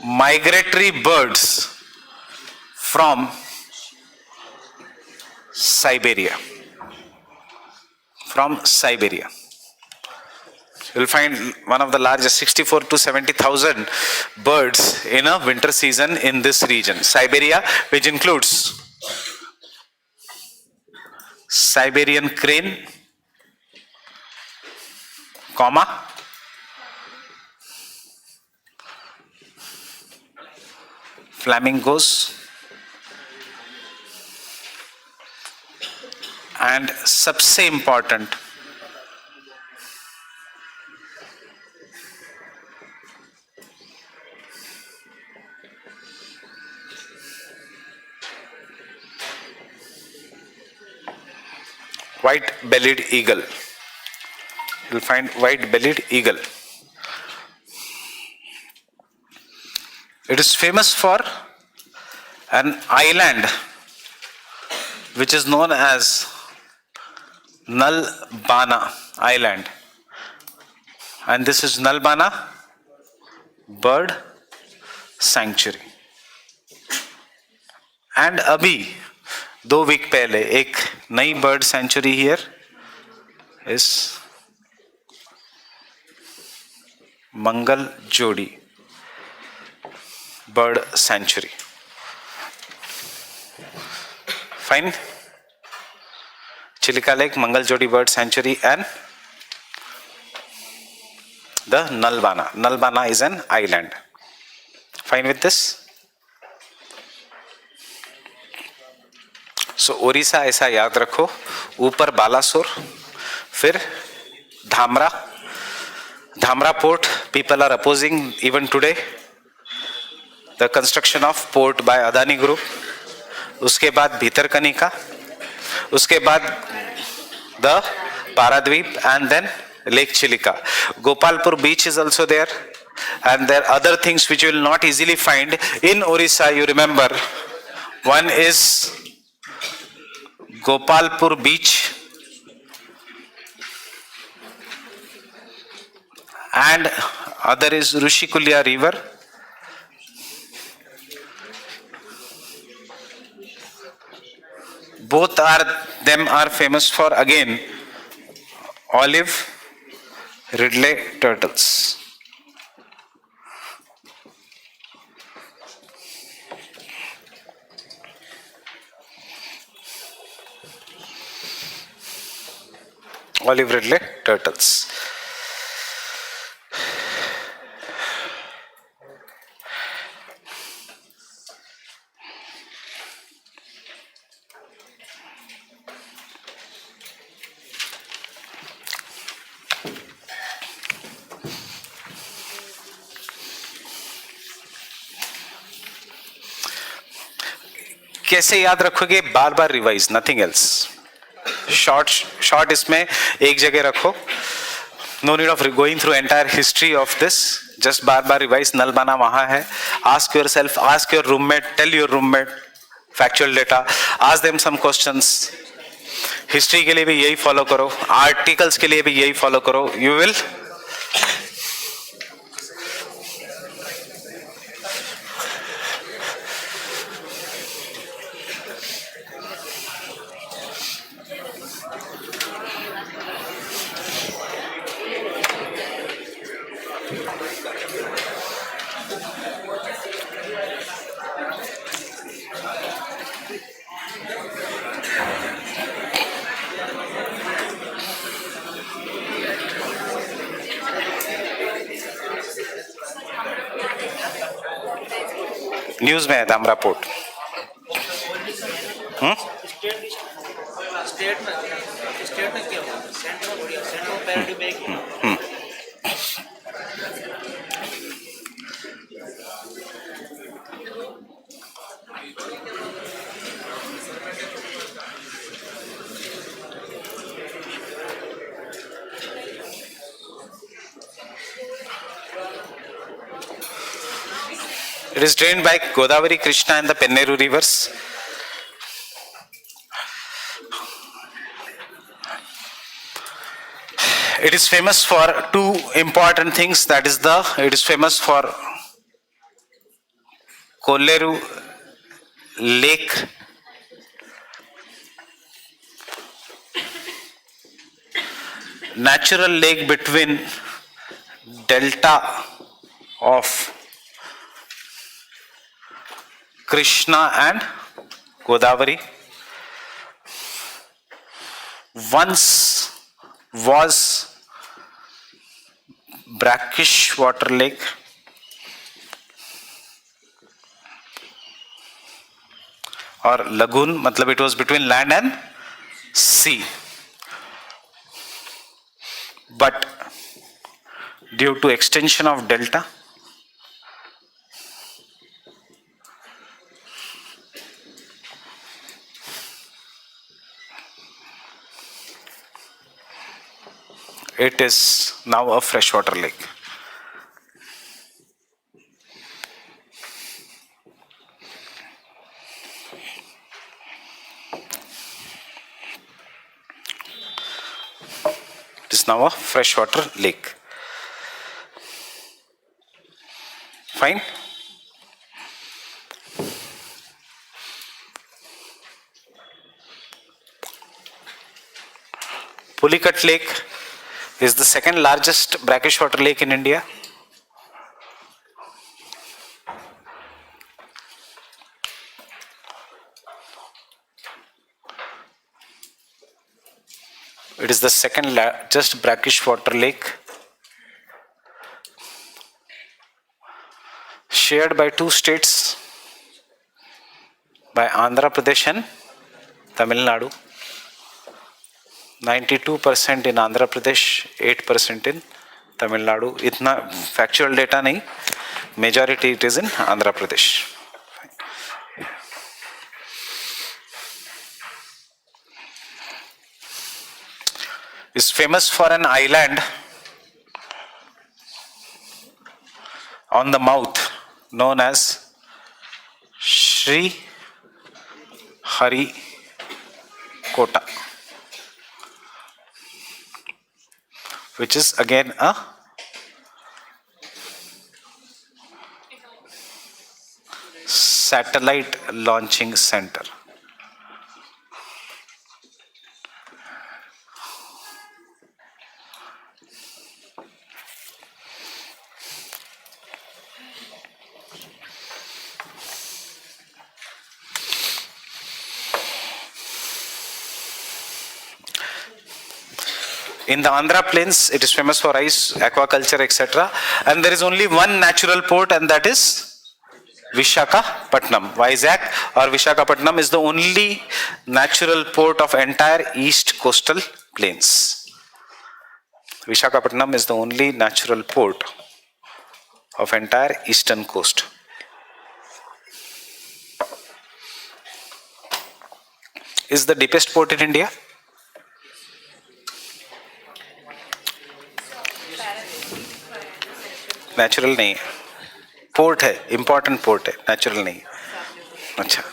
migratory birds from Siberia. From Siberia. You will find one of the largest, 64 to 70,000 birds in a winter season in this region. Siberia, which includes Siberian crane, flamingos, and सबसे important white-bellied eagle. You will find white-bellied eagle. It is famous for an island which is known as Nalbana Island. And this is Nalbana Bird Sanctuary. And अभी 2 week पहले एक नई bird sanctuary here is Mangalajodi bird sanctuary. Fine. Chilika lake, Mangalajodi bird sanctuary and the Nalbana. Nalbana is an island. Fine with this? So Odisha ऐसा याद रखो, ऊपर बालासोर, फिर Dhamra. Dhamra port, people are opposing even today the construction of port by Adani Group. उसके बाद भीतरकनिका, उसके बाद the Paradweep and then Lake Chilika. Gopalpur beach is also there, and there are other things which you will not easily find in Orissa. You remember, one is Gopalpur beach and other is Rushikulya river. Both are famous for again olive ridley turtles. Olive ridley turtles. कैसे याद रखोगे? बार बार revise, nothing else. Short इसमें एक जगह रखो. No need of going through entire history of this. Just बार बार रिवाइज. नल बना वहां है. Ask yourself, ask your roommate, tell your roommate factual data, ask them some questions. History के लिए भी यही फॉलो करो, आर्टिकल्स के लिए भी यही फॉलो करो. यू विल न्यूज में है ताम्रा पोर्ट. स्टेट में क्या होगा? सेंटर में पैरिटी में It is drained by Godavari, Krishna and the Penneru rivers. It is famous for two important things. That is it is famous for Kolleru lake, natural lake between delta of Krishna and Godavari. Once was brackish water lake. Or lagoon, matlab it was between land and sea. But due to extension of delta, it is now a freshwater lake. It is now a freshwater lake. Fine. Pulicat Lake is the second largest brackish water lake in India. It is the second largest brackish water lake, shared by two states, by Andhra Pradesh and Tamil Nadu. 92% in Andhra Pradesh, 8% in Tamil Nadu. इतना factual data नहीं, majority it is in Andhra Pradesh. Is famous for an island on the mouth known as Sri Hari Kota, which is again a satellite launching center. In the Andhra plains, it is famous for rice, aquaculture, etc. And there is only one natural port, and that is Visakhapatnam. Vizag or Visakhapatnam is the only natural port of entire east coastal plains. Visakhapatnam is the only natural port of entire eastern coast. is the deepest port in India? Natural नहीं है, port है, important port है, natural नहीं है. अच्छा,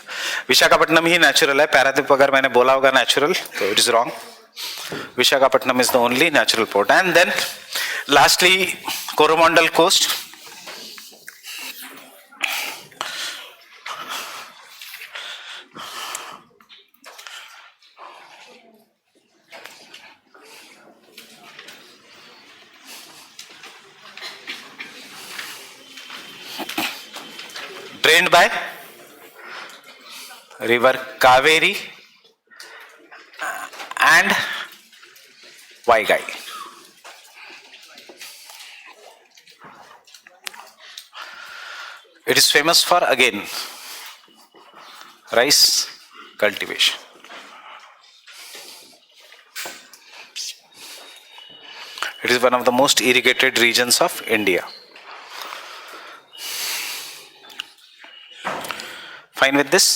विशाखापट्टनम ही natural है. पैरादीप अगर मैंने बोला होगा नेचुरल तो it is wrong. Visakhapatnam is the only natural port. And then lastly Coromandel coast. drained by river Kaveri and Vaigai. It is famous for again rice cultivation. It is one of the most irrigated regions of India. Fine with this?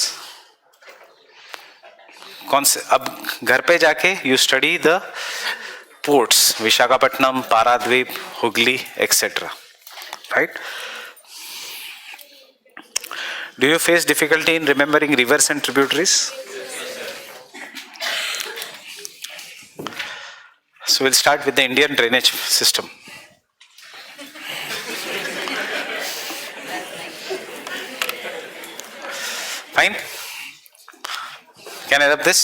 कौन से अब घर पे जाके you study the ports, Visakhapatnam, Paradip, Hooghly, etc. Right? Do you face difficulty in remembering rivers and tributaries? So we'll start with the Indian drainage system. Fine? Can I rub this?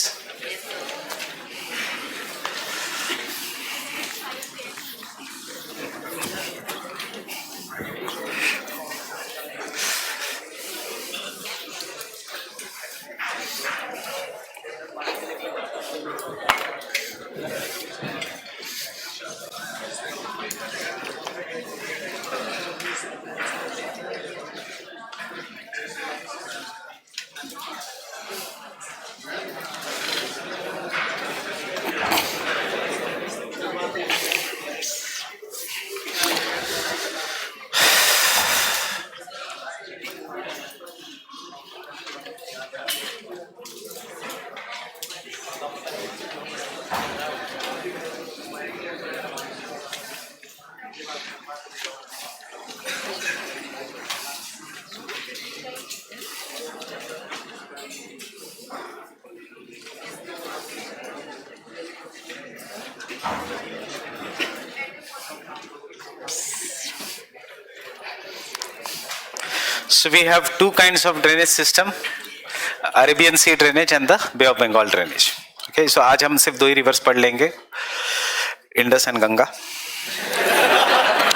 So we have two kinds of drainage system, Arabian Sea drainage and the Bay of Bengal drainage. Okay, so आज हम सिर्फ दो ही reverse पढ़ लेंगे, Indus and Ganga.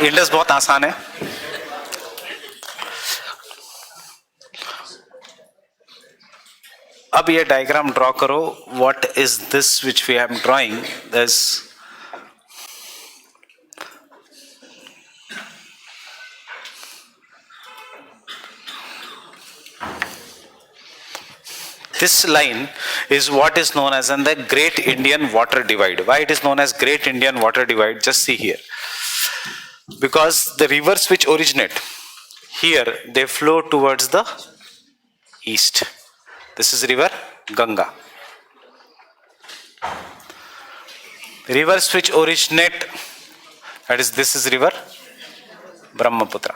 Indus बहुत आसान है. अब ये डायग्राम ड्रॉ करो. What is this which V am drawing? This line is what is known as the Great Indian Water Divide. Why it is known as Great Indian Water Divide? Just see here. Because the rivers which originate here, they flow towards the east. This is river Ganga. Rivers which originate, that is, this is river Brahmaputra.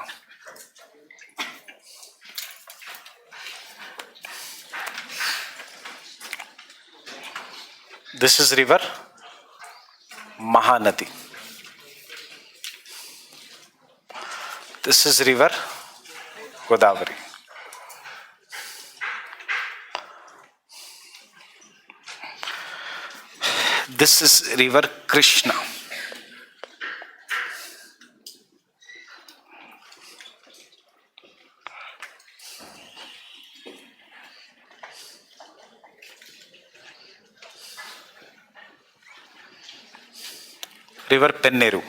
This is river Mahanadi. This is river Godavari. This is river Krishna. River Penneru.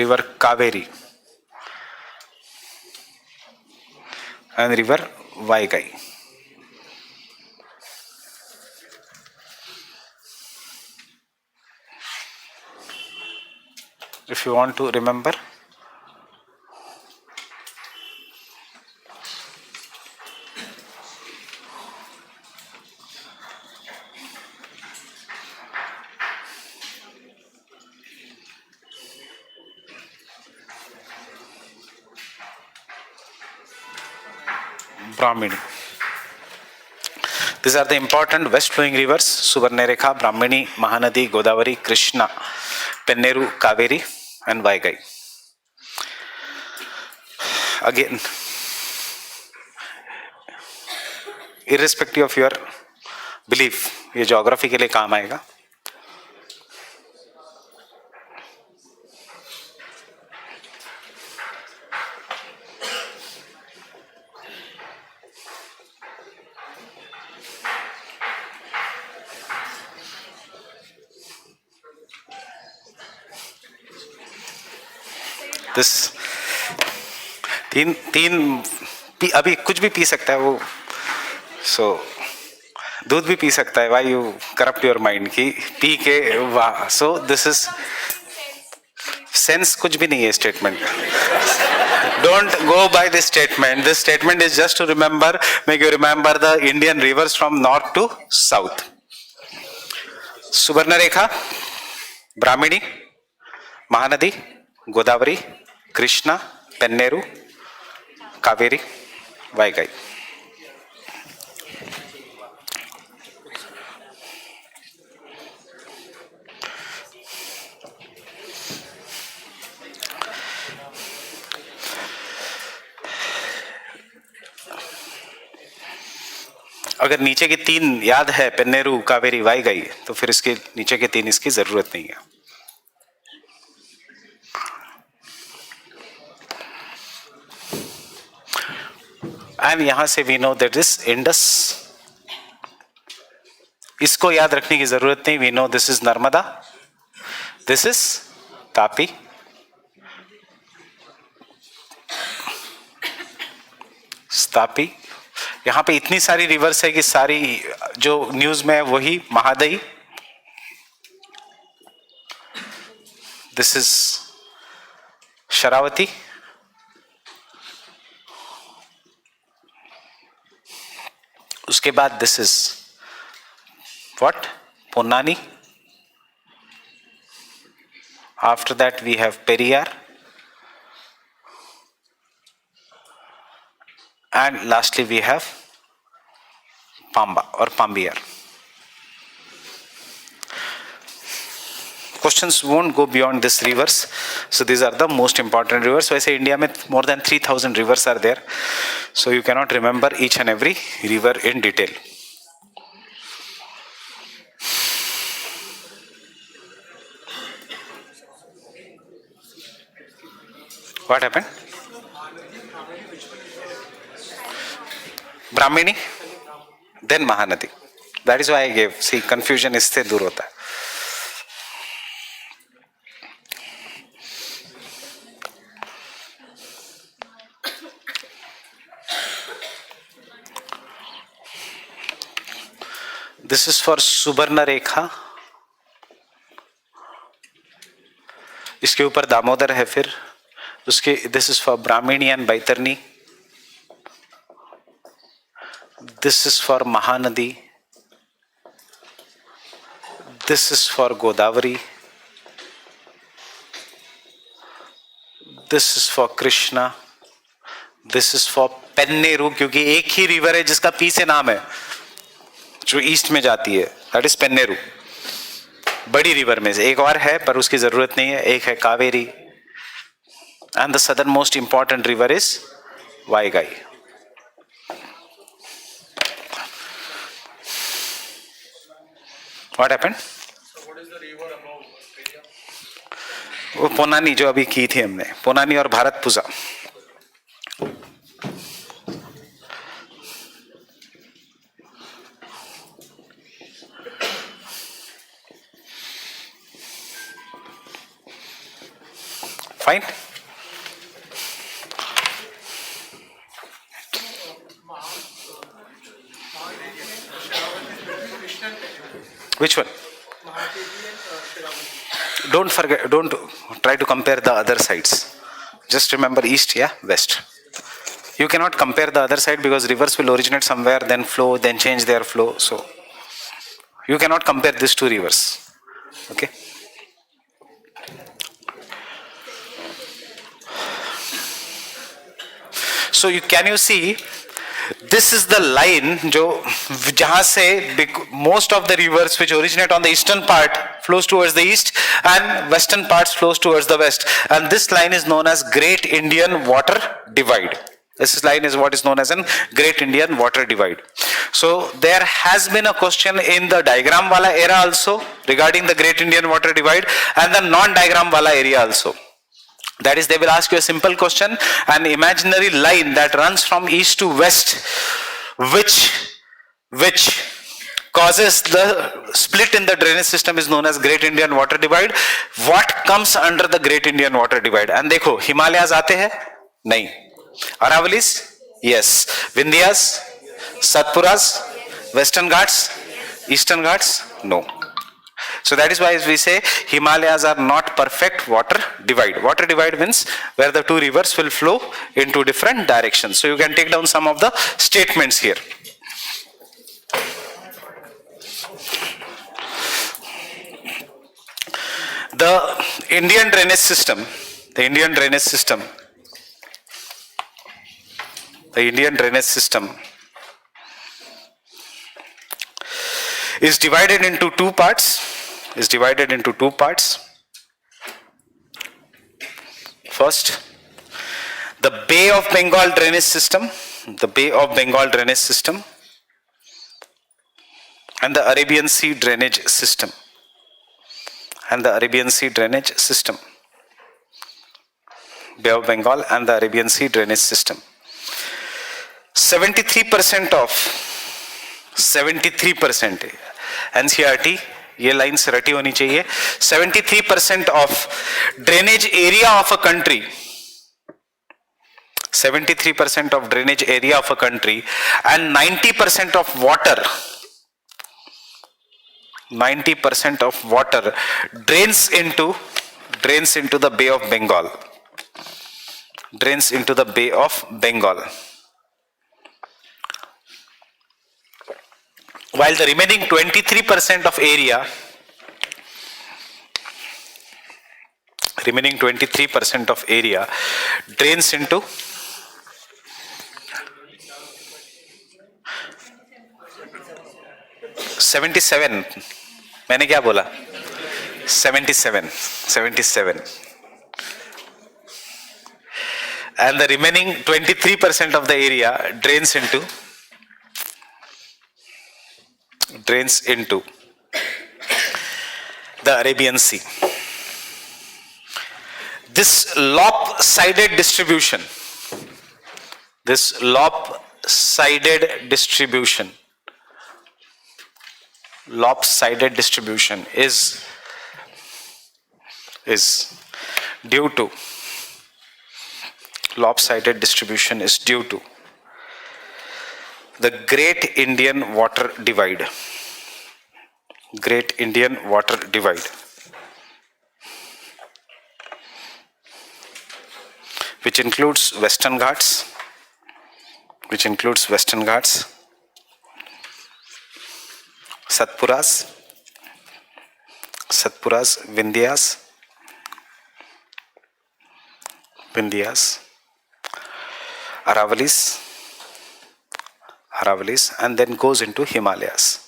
River Kaveri. And river Vaigai. If you want to remember, Brahmini. These are the important west flowing rivers: Subarnarekha, Brahmini, Mahanadi, Godavari, Krishna, Penneru, Kaveri, and Vaigai. Again, irrespective of your belief, ये geography के लिए काम आएगा. This तीन अभी कुछ भी P सकता है वो, so दूध भी पी सकता है. Why you corrupt your mind कि पी के वाह. So this is sense कुछ भी नहीं है statement. Don't go by this statement. This statement is just to remember, make you remember the Indian rivers from north to south. Subarnarekha, Brahmini, Mahanadi, Godavari, Krishna, Penneru, Kaveri, Vaigai. अगर नीचे के तीन याद है, पेन्नेरू, कावेरी, वाईगाई, तो फिर इसके नीचे के तीन इसकी जरूरत नहीं है. एंड यहां से we know that is Indus. इसको याद रखने की जरूरत नहीं. We know this is Narmada, this is Tapi, Tapi. यहाँ पे इतनी सारी रिवर्स है कि सारी जो न्यूज में है वही महादई. दिस इज शरावती, उसके बाद this is what, Ponnani. After that we have Periyar, and lastly we have Pamba or Pambiyar. Questions won't go beyond these rivers, so these are the most important rivers. वैसे इंडिया में more than 3000 rivers are there, so you cannot remember each and every river in detail. What happened? Brahmini, then Mahanadi. That is why I gave. See, confusion इससे दूर होता है. This is for Subarnarekha. इसके ऊपर दामोदर है. फिर उसके this is for Brahmini and Baitarni. This is for Mahanadi. This is for Godavari. This is for Krishna. This is for Penneru, क्योंकि एक ही रिवर है जिसका पी से नाम है, जो ईस्ट में जाती है. That is Penneru. बड़ी रिवर में से एक और है पर उसकी जरूरत नहीं है. एक है Kaveri. And the southern most important river is Vaigai. What happened? So what is the river above Periyar? वो पोनानी जो अभी की थी हमने, पोनानी और भारत पूजा. Fine. Which one? Don't forget, don't try to compare the other sides. Just remember east, yeah, west. You cannot compare the other side because rivers will originate somewhere, then flow, then change their flow. So you cannot compare these two rivers. Okay. So can you see This is the line जो जहाँ से most of the rivers which originate on the eastern part flows towards the east and western parts flows towards the west, and this line is known as Great Indian Water Divide. This line is what is known as an Great Indian Water Divide. So there has been a question in the diagram wala era also regarding the Great Indian Water Divide and the non-diagram wala area also. That is, they will ask you a simple question, an imaginary line that runs from east to west, which causes the split in the drainage system is known as Great Indian Water Divide. What comes under the Great Indian Water Divide? And देखो, Himalayas आते हैं? नहीं. Aravallis? Yes. Vindhyas? Satpuras? Western Ghats? Eastern Ghats? No. So that is why we say Himalayas are not perfect water divide. Water divide means where the two rivers will flow into different directions. So you can take down some of the statements here. The Indian drainage system is divided into two parts. First, the Bay of Bengal drainage system, and the Arabian Sea drainage system. Bay of Bengal and the Arabian Sea drainage system. 73% NCERT, ये lines रटी होनी चाहिए. 73% of drainage area of a country, 73% of drainage area of a country, and 90% of water, 90% of water drains into the Bay of Bengal. While the remaining 23% of area, drains into 77. मैंने क्या बोला? 77. And the remaining 23% of the area drains into the Arabian Sea. This lopsided distribution is due to the Great Indian Water Divide. Which includes Western Ghats, Satpuras, Vindhyas, Aravallis, and then goes into Himalayas.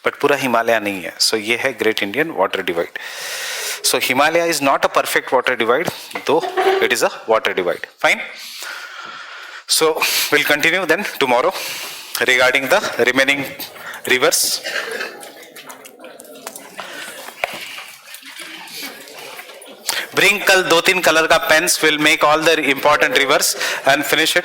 But पूरा Himalaya नहीं है. So ये है Great Indian Water Divide. So Himalaya is not a perfect water divide, though it is a water divide. Fine. So we'll continue then tomorrow regarding the remaining rivers. Bring कल 2-3 color का pens. We'll make all the important rivers and finish it.